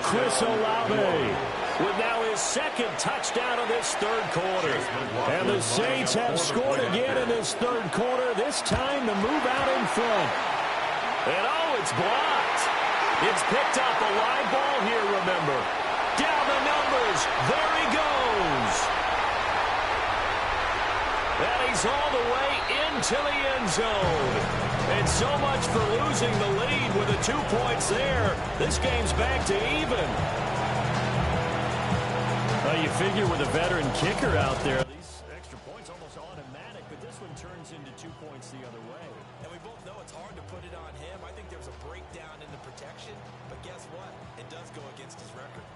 Chris Olave with now his second touchdown of this third quarter. And the Saints have scored again in this third quarter, this time to move out in front. And oh, it's blocked. It's picked up a live ball here, remember. Down the numbers. There he goes. And he's all the way into the end zone. And so much for losing the lead with the 2 points there. This game's back to even. Well, you figure with a veteran kicker out there, these extra points almost automatic, but this one turns into 2 points the other way. And we both know it's hard to put it on him. I think there was a breakdown in the protection, but guess what? It does go against his record.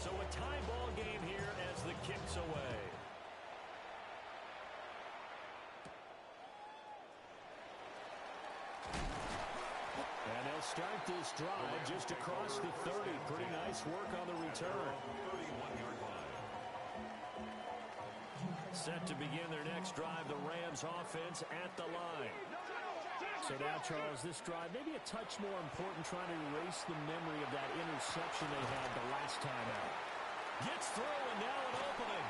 So a tie ball game here as the kick's away. And they'll start this drive just across the 30. Pretty nice work on the return. Set to begin their next drive, the Rams offense at the line. So now, Charles, this drive maybe a touch more important, trying to erase the memory of that interception they had the last time out. Gets through, and now an opening.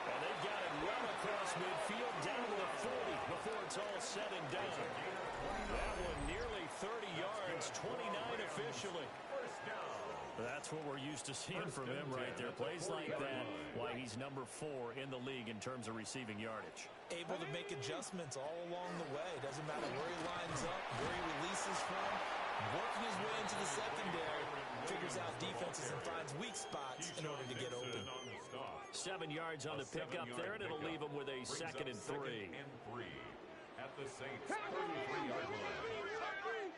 And they've got it well across midfield, down to the 40 before it's all said and done. That one nearly 30 yards, 29 officially. That's what we're used to seeing from him right there. Plays like that, why he's number 4 in the league in terms of receiving yardage. Able to make adjustments all along the way. Doesn't matter where he lines up, where he releases from. Working his way into the secondary, figures out defenses and finds weak spots in order to get open. 7 yards on the pickup there, and it'll leave him with a 2nd and 3. At the Saints' 33-yard line.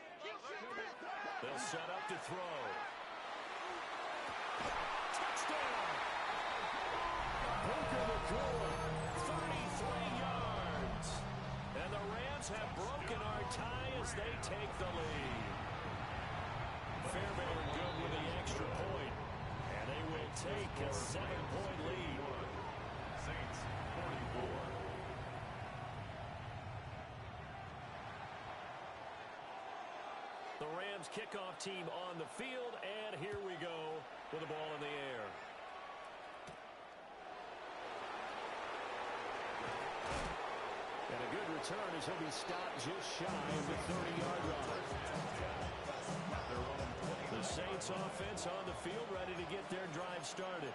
They'll set up to throw. Touchdown! Booker McCoy, 33 yards. And the Rams have broken our tie as they take the lead. Fairbairn good with the extra point. And they will take a 7-point lead. Saints 44. The Rams kickoff team on the field, and here we go with the ball in the air. And a good return as he'll be stopped just shy of the 30-yard line. The Saints offense on the field, ready to get their drive started.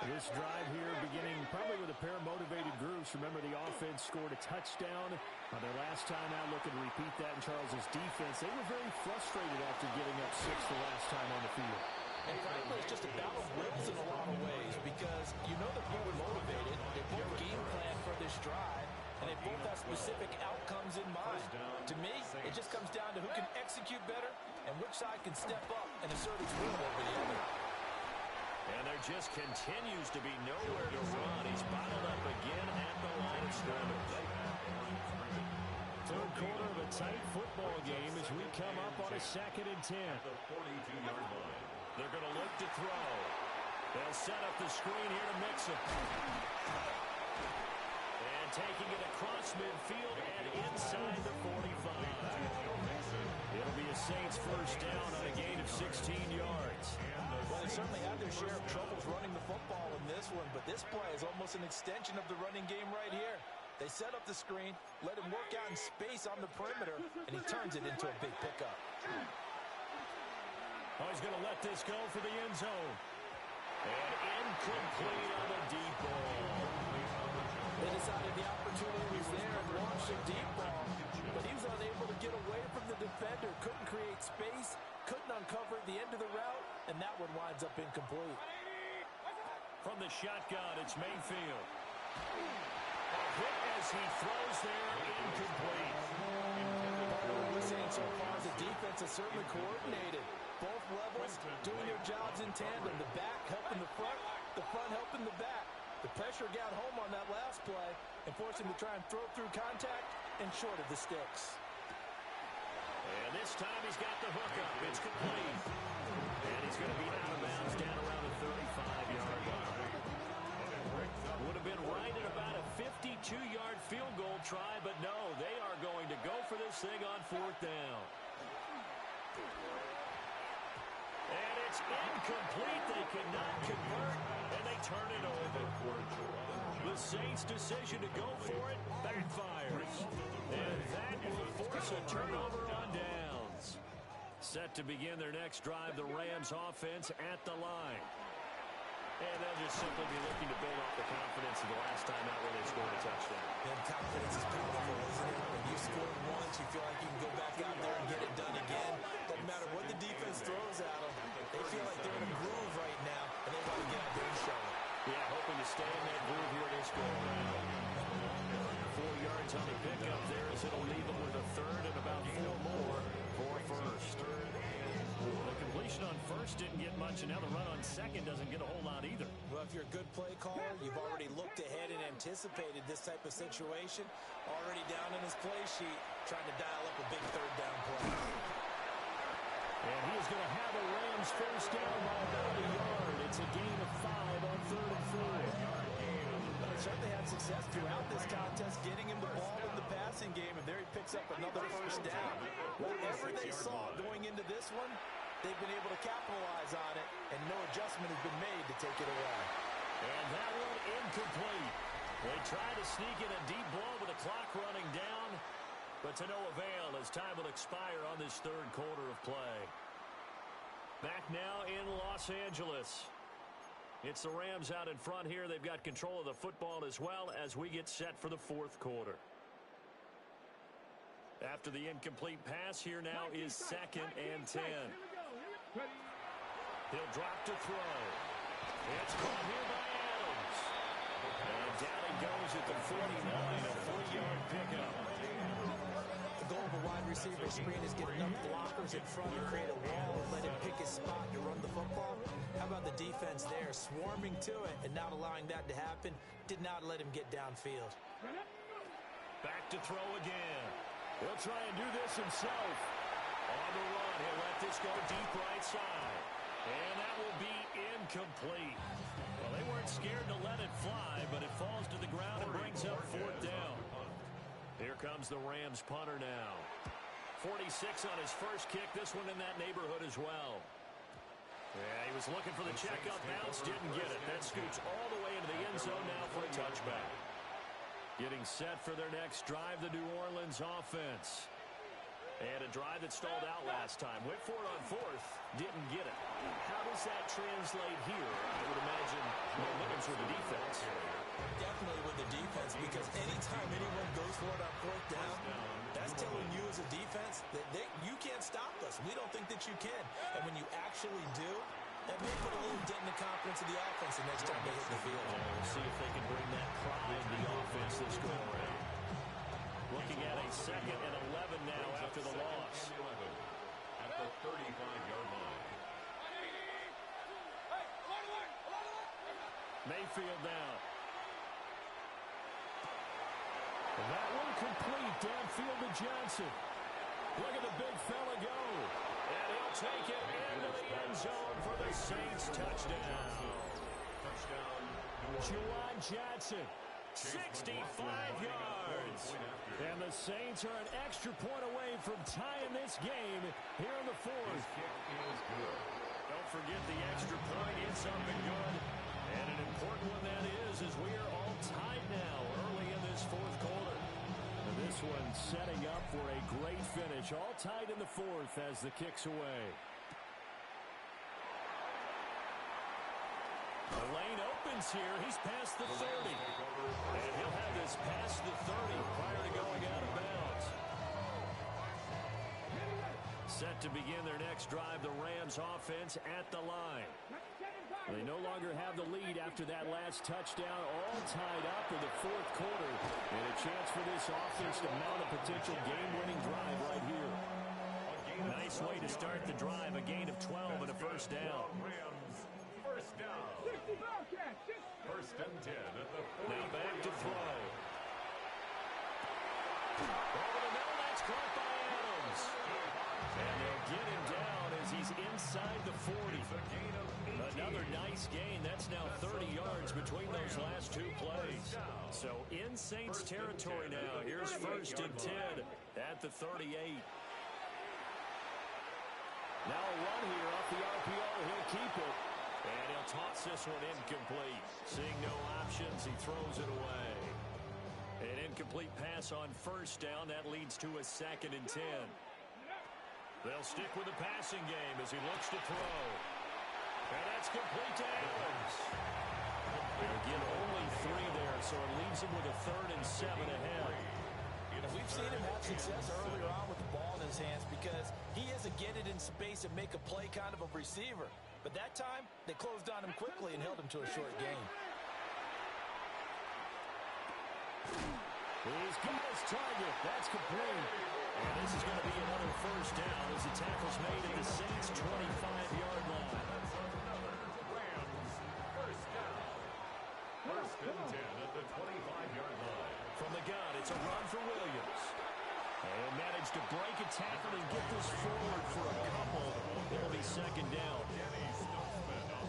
This drive here beginning probably with a pair of motivated groups. Remember, the offense scored a touchdown their last time out. Looking to repeat that in Charles's defense. They were very frustrated after giving up 6 the last time on the field. And frankly, it's just a battle of wills in a lot of ways because you know they're both motivated. They both game plan for this drive, and they both have specific outcomes in mind. To me, it just comes down to who can execute better and which side can step up and assert its will over the other. And there just continues to be nowhere to run. He's bottled up again at the line of scrimmage. Third quarter of a tight football game as we come up on a 2nd and 10. The 42-yard line. They're going to look to throw. They'll set up the screen here to mix it. And taking it across midfield and inside the 45. It'll be a Saints first down on a gain of 16 yards. Well, they certainly had their share of troubles running the football in this one, but this play is almost an extension of the running game right here. They set up the screen, let him work out in space on the perimeter, and he turns it into a big pickup. Oh, he's going to let this go for the end zone. And incomplete on the deep ball. They decided the opportunity was there and launched a deep ball, but he was unable to get away from the defender, couldn't create space, couldn't uncover the end of the route, and that one winds up incomplete. From the shotgun, it's Mayfield. A hit as he throws there, incomplete. What we're seeing so far is the defense is certainly coordinated. Both levels doing their jobs in tandem. The back helping the front helping the back. The pressure got home on that last play and forced him to try and throw through contact and short of the sticks. And this time he's got the hook up. It's complete. And he's going to be out of bounds down around the 35-yard line. Would have been right at about a 52-yard field goal try, but no, they are going to go for this thing on 4th down. And it's incomplete. They cannot convert, and they turn it over. The Saints' decision to go for it backfires. And that will force a turnover on downs. Set to begin their next drive, the Rams offense at the line. And they'll just simply be looking to build off the confidence of the last time out where they scored a touchdown. And confidence is powerful, isn't it? When you scored once, you feel like you can go back out there and get it done again. Doesn't matter what the defense throws at them. They feel like they're in a groove right now, and they want to get out there and show it. Yeah, hoping to stay in that groove here this go around. 4 yards on the pickup there as it'll leave them with a third and about 4 more for first. The completion on first didn't get much, and now the run on second doesn't get a whole lot either. Well, if you're a good play caller, you've already looked ahead and anticipated this type of situation. Already down in his play sheet, trying to dial up a big third down play. And he is going to have a Rams first down by about a yard. It's a gain of 5 on 3rd and 4. They certainly had success throughout this contest, getting him the ball in the passing game, and there he picks up another first down. Whatever they saw going into this one, they've been able to capitalize on it, and no adjustment has been made to take it away. And that one incomplete. They try to sneak in a deep ball with the clock running down, but to no avail as time will expire on this third quarter of play. Back now in Los Angeles. It's the Rams out in front here. They've got control of the football as well as we get set for the fourth quarter. After the incomplete pass, here now is 2nd and 10. He'll drop to throw. It's caught here by Adams. And down he goes at the 49, a 4-yard pickup. The goal of a wide receiver screen is get enough blockers in front to create a wall and let him pick his spot to run the football. How about the defense there, swarming to it and not allowing that to happen? Did not let him get downfield. Back to throw again. He'll try and do this himself. On the run, he'll let this go deep right side. And that will be incomplete. Well, they weren't scared to let it fly, but it falls to the ground and brings up 4th down. Here comes the Rams punter now. 46 on his first kick. This one in that neighborhood as well. Yeah, he was looking for the check-up bounce, didn't get it. That scoots all the way into the end zone now for a touchback. Getting set for their next drive, the New Orleans offense. And a drive that stalled out last time. Went for it on 4th, didn't get it. How does that translate here? I would imagine momentum's with the defense. Definitely with the defense, because anytime anyone goes for it on 4th down, that's telling you as a defense that you can't stop us. We don't think that you can. And when you actually do, that may put a little dent in the confidence of the offense the next time they hit the field. We'll see if they can bring that pride to the offense this go around. Looking at a 2nd and 11 now after the loss. At the 35-yard line. Mayfield now. That one complete downfield to Johnson. Look at the big fella go. And he'll take it into the end zone for the Saints touchdown. Juwan Johnson. 65 yards. And the Saints are an extra point away from tying this game here in the 4th. Don't forget the extra point. It's up and good. And an important one that is, as we are all tied now early in this 4th quarter. And this one setting up for a great finish. All tied in the 4th as the kick's away. The lane opens here. He's past the 30. And he'll have this past the 30 prior to going out of bounds. Set to begin their next drive, the Rams offense at the line. They no longer have the lead after that last touchdown, all tied up in the 4th quarter. And a chance for this offense to mount a potential game-winning drive right here. Nice way to start the drive, a gain of 12 and a first down. Rams, first down. 60 Bobcats, 60. First and 10 at the 40. Now back to throw. Over the middle, that's caught by Adams. And they'll get him down as he's inside the 40. Another nice gain. That's now 30 yards between those last two plays. So in Saints territory now. Here's first and 10 at the 38. Now a run here off the RPO. He'll keep it. And he'll toss this one incomplete. Seeing no options, he throws it away. An incomplete pass on first down. That leads to a 2nd and 10. They'll stick with the passing game as he looks to throw. And that's complete to Adams. Again, only 3 there, so it leaves him with a 3rd and 7 ahead. And we've seen him have success earlier on with the ball in his hands because he is a get it in space and make a play kind of a receiver. But that time, they closed on him quickly and held him to a short gain. He's got his target. That's complete. And this is going to be another first down as the tackle's made at the Saints' 25-yard line. Rams, first down. First and 10 at the 25-yard line. From the gun, it's a run for Williams. And managed to break a tackle and get this forward for a couple. It'll be 2nd down.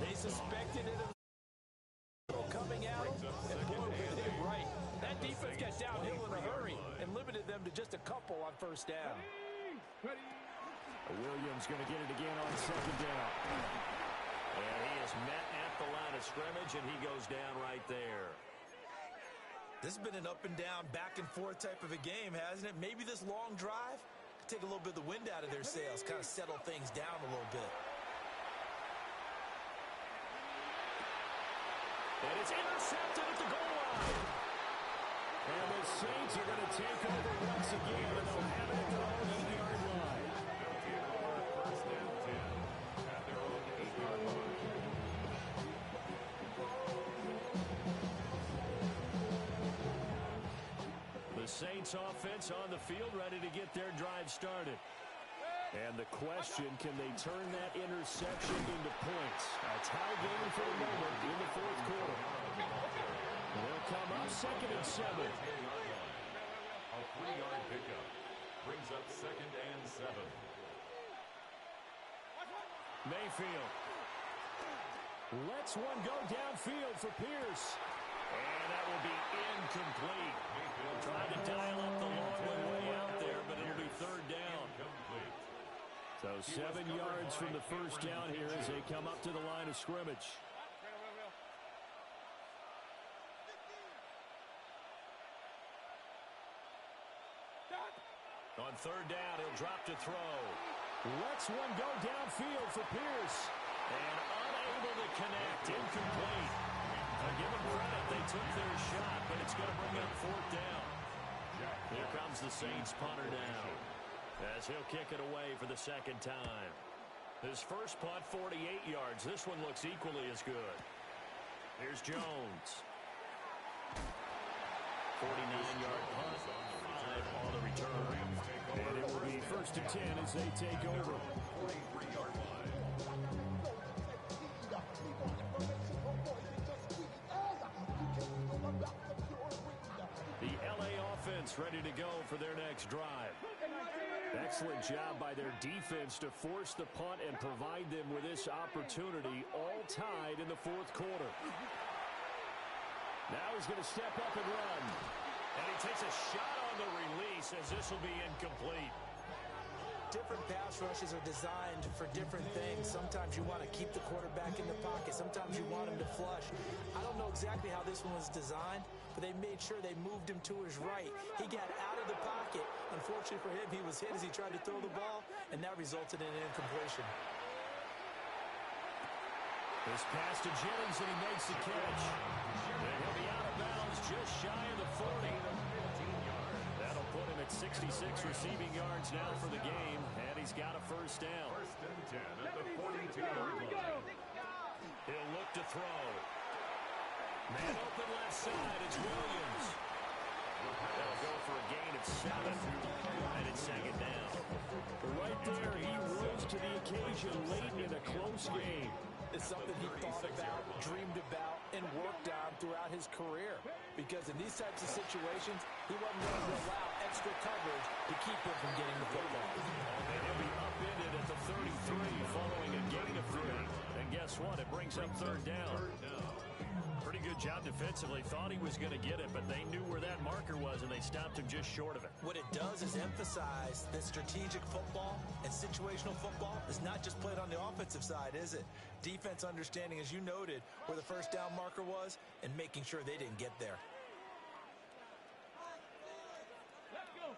They suspected it coming out, and boy, they hit it right. That defense got downhill in a hurry and limited them to just a couple on first down. Williams going to get it again on 2nd down. And he is met at the line of scrimmage, and he goes down right there. This has been an up and down, back and forth type of a game, hasn't it? Maybe this long drive could take a little bit of the wind out of their sails, kind of settle things down a little bit. And it's intercepted at the goal line. And the Saints are going to take over once again, and they'll have it at their own 8-yard line. First and 10 at their own 8-yard line. The Saints offense on the field, ready to get their drive started. And the question, can they turn that interception into points? A tie game for the moment in the 4th quarter. They'll come up 2nd and 7. A 3-yard pickup brings up 2nd and 7. Mayfield lets one go downfield for Pierce. And that will be incomplete. Trying to dial up the long way out there, but it'll be 3rd down. So 7 yards from the first down here as they come up to the line of scrimmage. On 3rd down, he'll drop to throw. Lets one go downfield for Pierce. And unable to connect, incomplete. Give them credit, they took their shot, but it's going to bring up 4th down. Here comes the Saints punter down, as he'll kick it away for the 2nd time. His first punt, 48 yards. This one looks equally as good. Here's Jones. 49-yard punt, 5 on the return. And it will be 1st and 10 as they take over. 43-yard line. The LA offense ready to go for their next drive. Excellent job by their defense to force the punt and provide them with this opportunity, all tied in the 4th quarter. Now he's going to step up and run. And he takes a shot on the release as this will be incomplete. Different pass rushes are designed for different things. Sometimes you want to keep the quarterback in the pocket. Sometimes you want him to flush. I don't know exactly how this one was designed, but they made sure they moved him to his right. He got out of the pocket. Unfortunately for him, he was hit as he tried to throw the ball, and that resulted in an incompletion. This pass to Jennings, and he makes the catch. And he'll be out of bounds just shy of the 40. That'll put him at 66 receiving yards now for the game, and he's got a first down. 1st and 10 at the 42-yard line. He'll look to throw. Man open left side, it's Williams. They'll go for a gain of 7, and it's 2nd down. Right there, he rose to the occasion late in a close game. is something he thought about, dreamed about, and worked on throughout his career. Because in these types of situations, he wasn't going to allow extra coverage to keep him from getting the football. And he'll be upended at the 33 following a gain of 3. And guess what? It brings up third down. Pretty good job defensively. Thought he was going to get it, but they knew where that marker was, and they stopped him just short of it. What it does is emphasize that strategic football and situational football is not just played on the offensive side, is it? Defense understanding, as you noted, where the first down marker was and making sure they didn't get there. Let's go.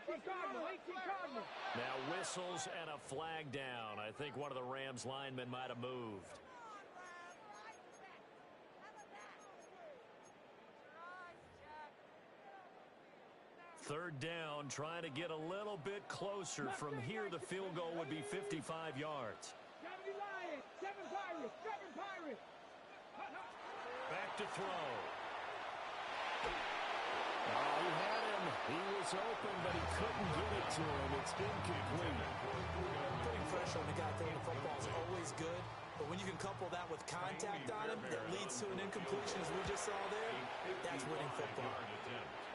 18 Cardinal, 18 Cardinal. Now whistles and a flag down. I think one of the Rams linemen might have moved. Third down, trying to get a little bit closer. From here, the field goal would be 55 yards. 70 Lions, 7 Pirates, 7 Pirates. Back to throw. Oh, he had him. He was open, but he couldn't get it to him. It's incomplete. Putting pressure on the guy throwing the football is always good, but when you can couple that with contact on him that leads to an incompletion, as we just saw there, that's winning football.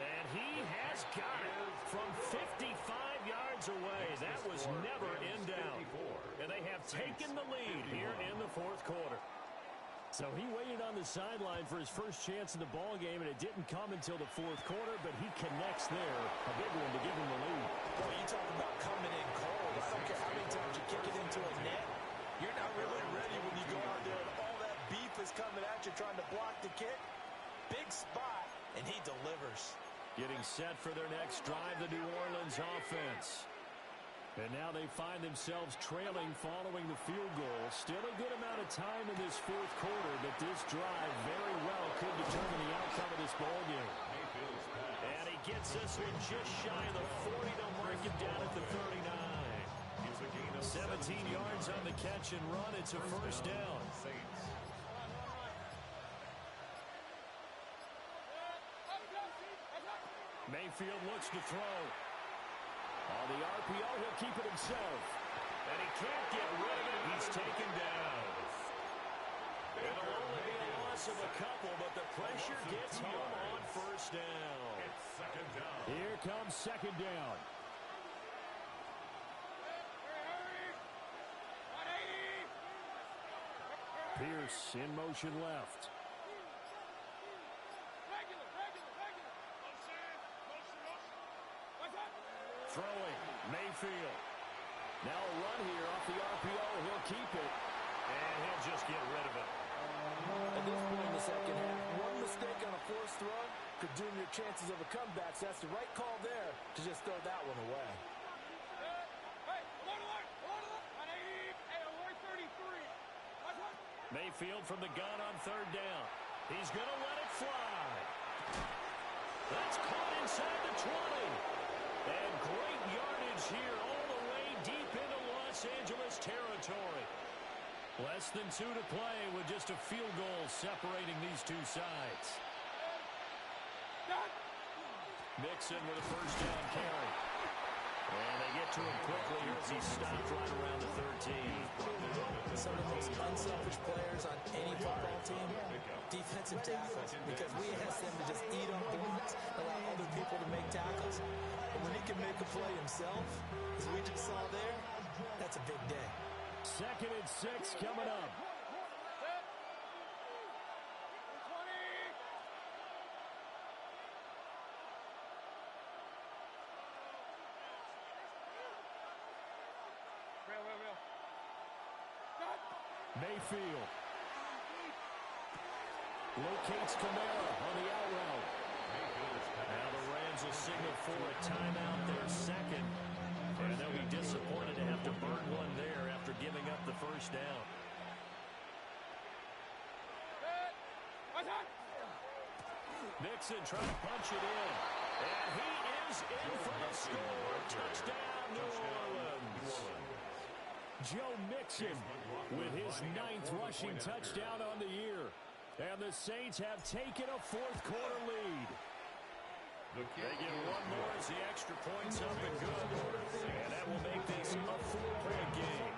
And he has got it from 55 yards away. That was never in doubt. And they have taken the lead here in the fourth quarter. So he waited on the sideline for his first chance in the ball game, and it didn't come until the fourth quarter, but he connects there. A big one to give him the lead. Boy, you talk about coming in cold. I don't care how many times you kick it into a net. You're not really ready when you go out there and all that beef is coming at you trying to block the kick. Big spot, and he delivers. Getting set for their next drive, the New Orleans offense. And now they find themselves trailing following the field goal. Still a good amount of time in this fourth quarter, but this drive very well could determine the outcome of this ball game. And he gets this one just shy of the 40. They'll mark him down at the 39. 17 yards on the catch and run. It's a first down. Mayfield looks to throw. On the RPO, he'll keep it himself. And he can't get rid of it. He's taken down. It'll only be a loss of a couple, but the pressure gets home on first down. It's second down. Here comes second down. Pierce in motion left. Throwing, Mayfield. Now a run here off the RPO. He'll keep it, and he'll just get rid of it. At this point in the second half, one mistake on a forced throw could doom your chances of a comeback. So that's the right call there to just throw that one away. Mayfield from the gun on third down. He's going to let it fly. That's caught inside the 20. And great yardage here all the way deep into Los Angeles territory. Less than 2 to play with just a field goal separating these two sides. Mixon with a first down carry. And they get to him quickly as he stopped right around the 13. Some of the most unselfish players on any football team, defensive tackles, because we ask them to just eat up blocks, allow other people to make tackles. But when he can make a play himself, as we just saw there, that's a big day. 2nd and 6 coming up. Mayfield locates Kamara on the out route. Now the Rams will signal for a timeout, their second. And they'll be disappointed to have to burn one there after giving up the first down. Mixon trying to punch it in. And he is in for the score. Touchdown, New Orleans. Joe Mixon with his 9th rushing touchdown on the year. And the Saints have taken a fourth quarter lead. They get one more as the extra point's up and good. And that will make this a 4-point game.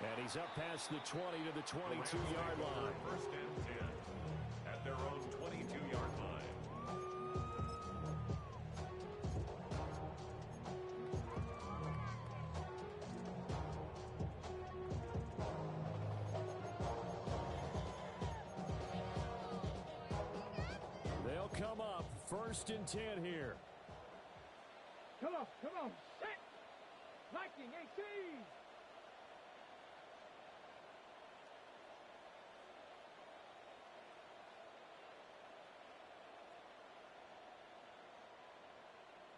And he's up past the 20 to the 22-yard line. First and 10 at their own 22-yard line. They'll come up first and 10 here. Come on, set. Liking 18.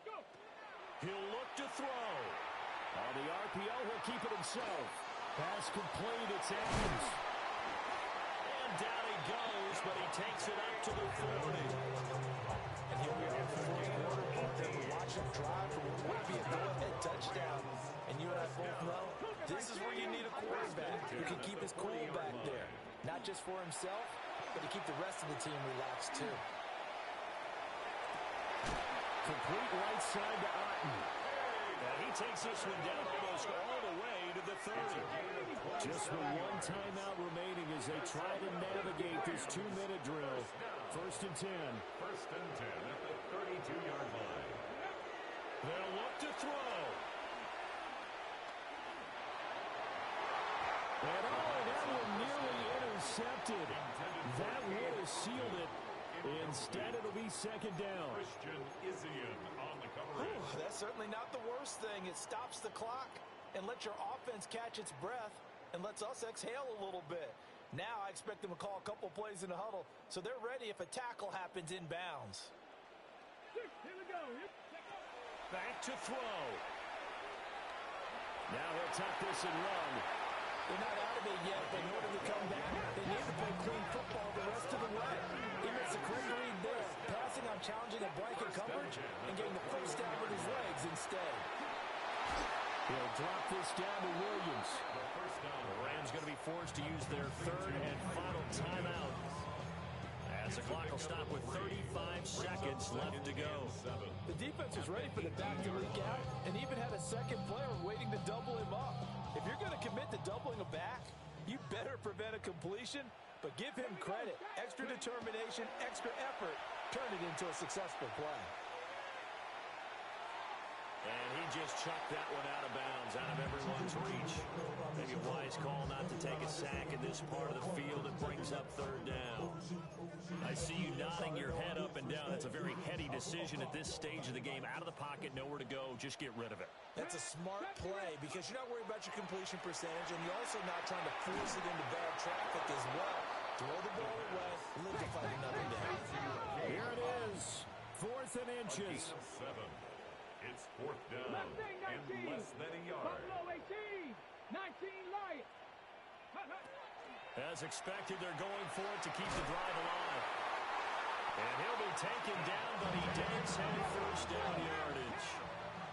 Go. He'll look to throw. On the RPO, he'll keep it himself. Pass complete, it's Adams. And down he goes, but he takes it up to the 40. And here we are in the fourth quarter. We're watching him drive for what would be a go-ahead touchdown. And you and I both know this is where you need a quarterback who can keep his cool back there. Not just for himself, but to keep the rest of the team relaxed too. Complete right side to Otten. And he takes this one down almost all the way to the 30. Just with one timeout remaining as they try to navigate this 2-minute drill. First and 10. First and 10 at the 32-yard line. They'll look to throw. And that one nearly intercepted. That would have sealed it. Instead, it'll be second down. Christian Isian on the coverage. That's certainly not the worst thing. It stops the clock and lets your offense catch its breath and lets us exhale a little bit. Now I expect them to call a couple plays in the huddle so they're ready if a tackle happens inbounds. Here we go. Back to throw. Now he'll tuck this and run. They're not out of it yet, but in order to come back, they need to play clean football the rest of the way. He makes a great read there, passing on challenging a blanket coverage and getting the first down with his legs instead. He'll drop this down to Williams. The Rams going to be forced to use their third and final timeout. As the clock will stop with 35 seconds left to go. The defense was ready for the back to leak out and even had a second player waiting to double him up. If you're going to commit to doubling a back, you better prevent a completion, but give him credit. Extra determination, extra effort, turn it into a successful play. And he just chucked that one out of bounds, out of everyone's reach. Maybe a wise call not to take a sack in this part of the field. It brings up third down. I see you nodding your head up and down. That's a very heady decision at this stage of the game. Out of the pocket, nowhere to go. Just get rid of it. That's a smart play because you're not worried about your completion percentage, and you're also not trying to force it into bad traffic as well. Throw the ball away, live to fight another day. Here it is, 4th and inches. It's fourth down and less than a yard. Buffalo 18, 19 Lions. As expected, they're going for it to keep the drive alive. And he'll be taken down, but he does have first down yardage.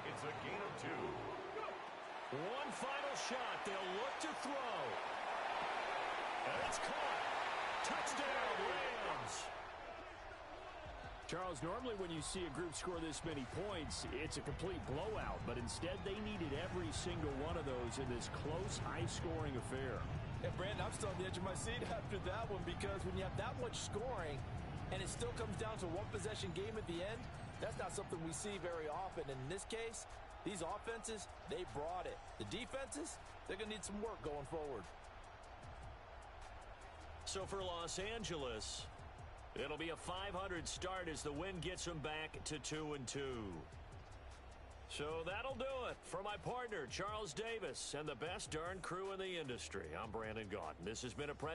It's a gain of 2. One final shot. They'll look to throw. And it's caught. Touchdown, Rams. Charles, normally when you see a group score this many points, it's a complete blowout. But instead, they needed every single one of those in this close, high-scoring affair. And, Brandon, I'm still on the edge of my seat after that one because when you have that much scoring and it still comes down to a one-possession game at the end, that's not something we see very often. And in this case, these offenses, they brought it. The defenses, they're going to need some work going forward. So for Los Angeles, it'll be a 500 start as the win gets them back to 2-2. So that'll do it for my partner, Charles Davis, and the best darn crew in the industry. I'm Brandon Gaudin. This has been a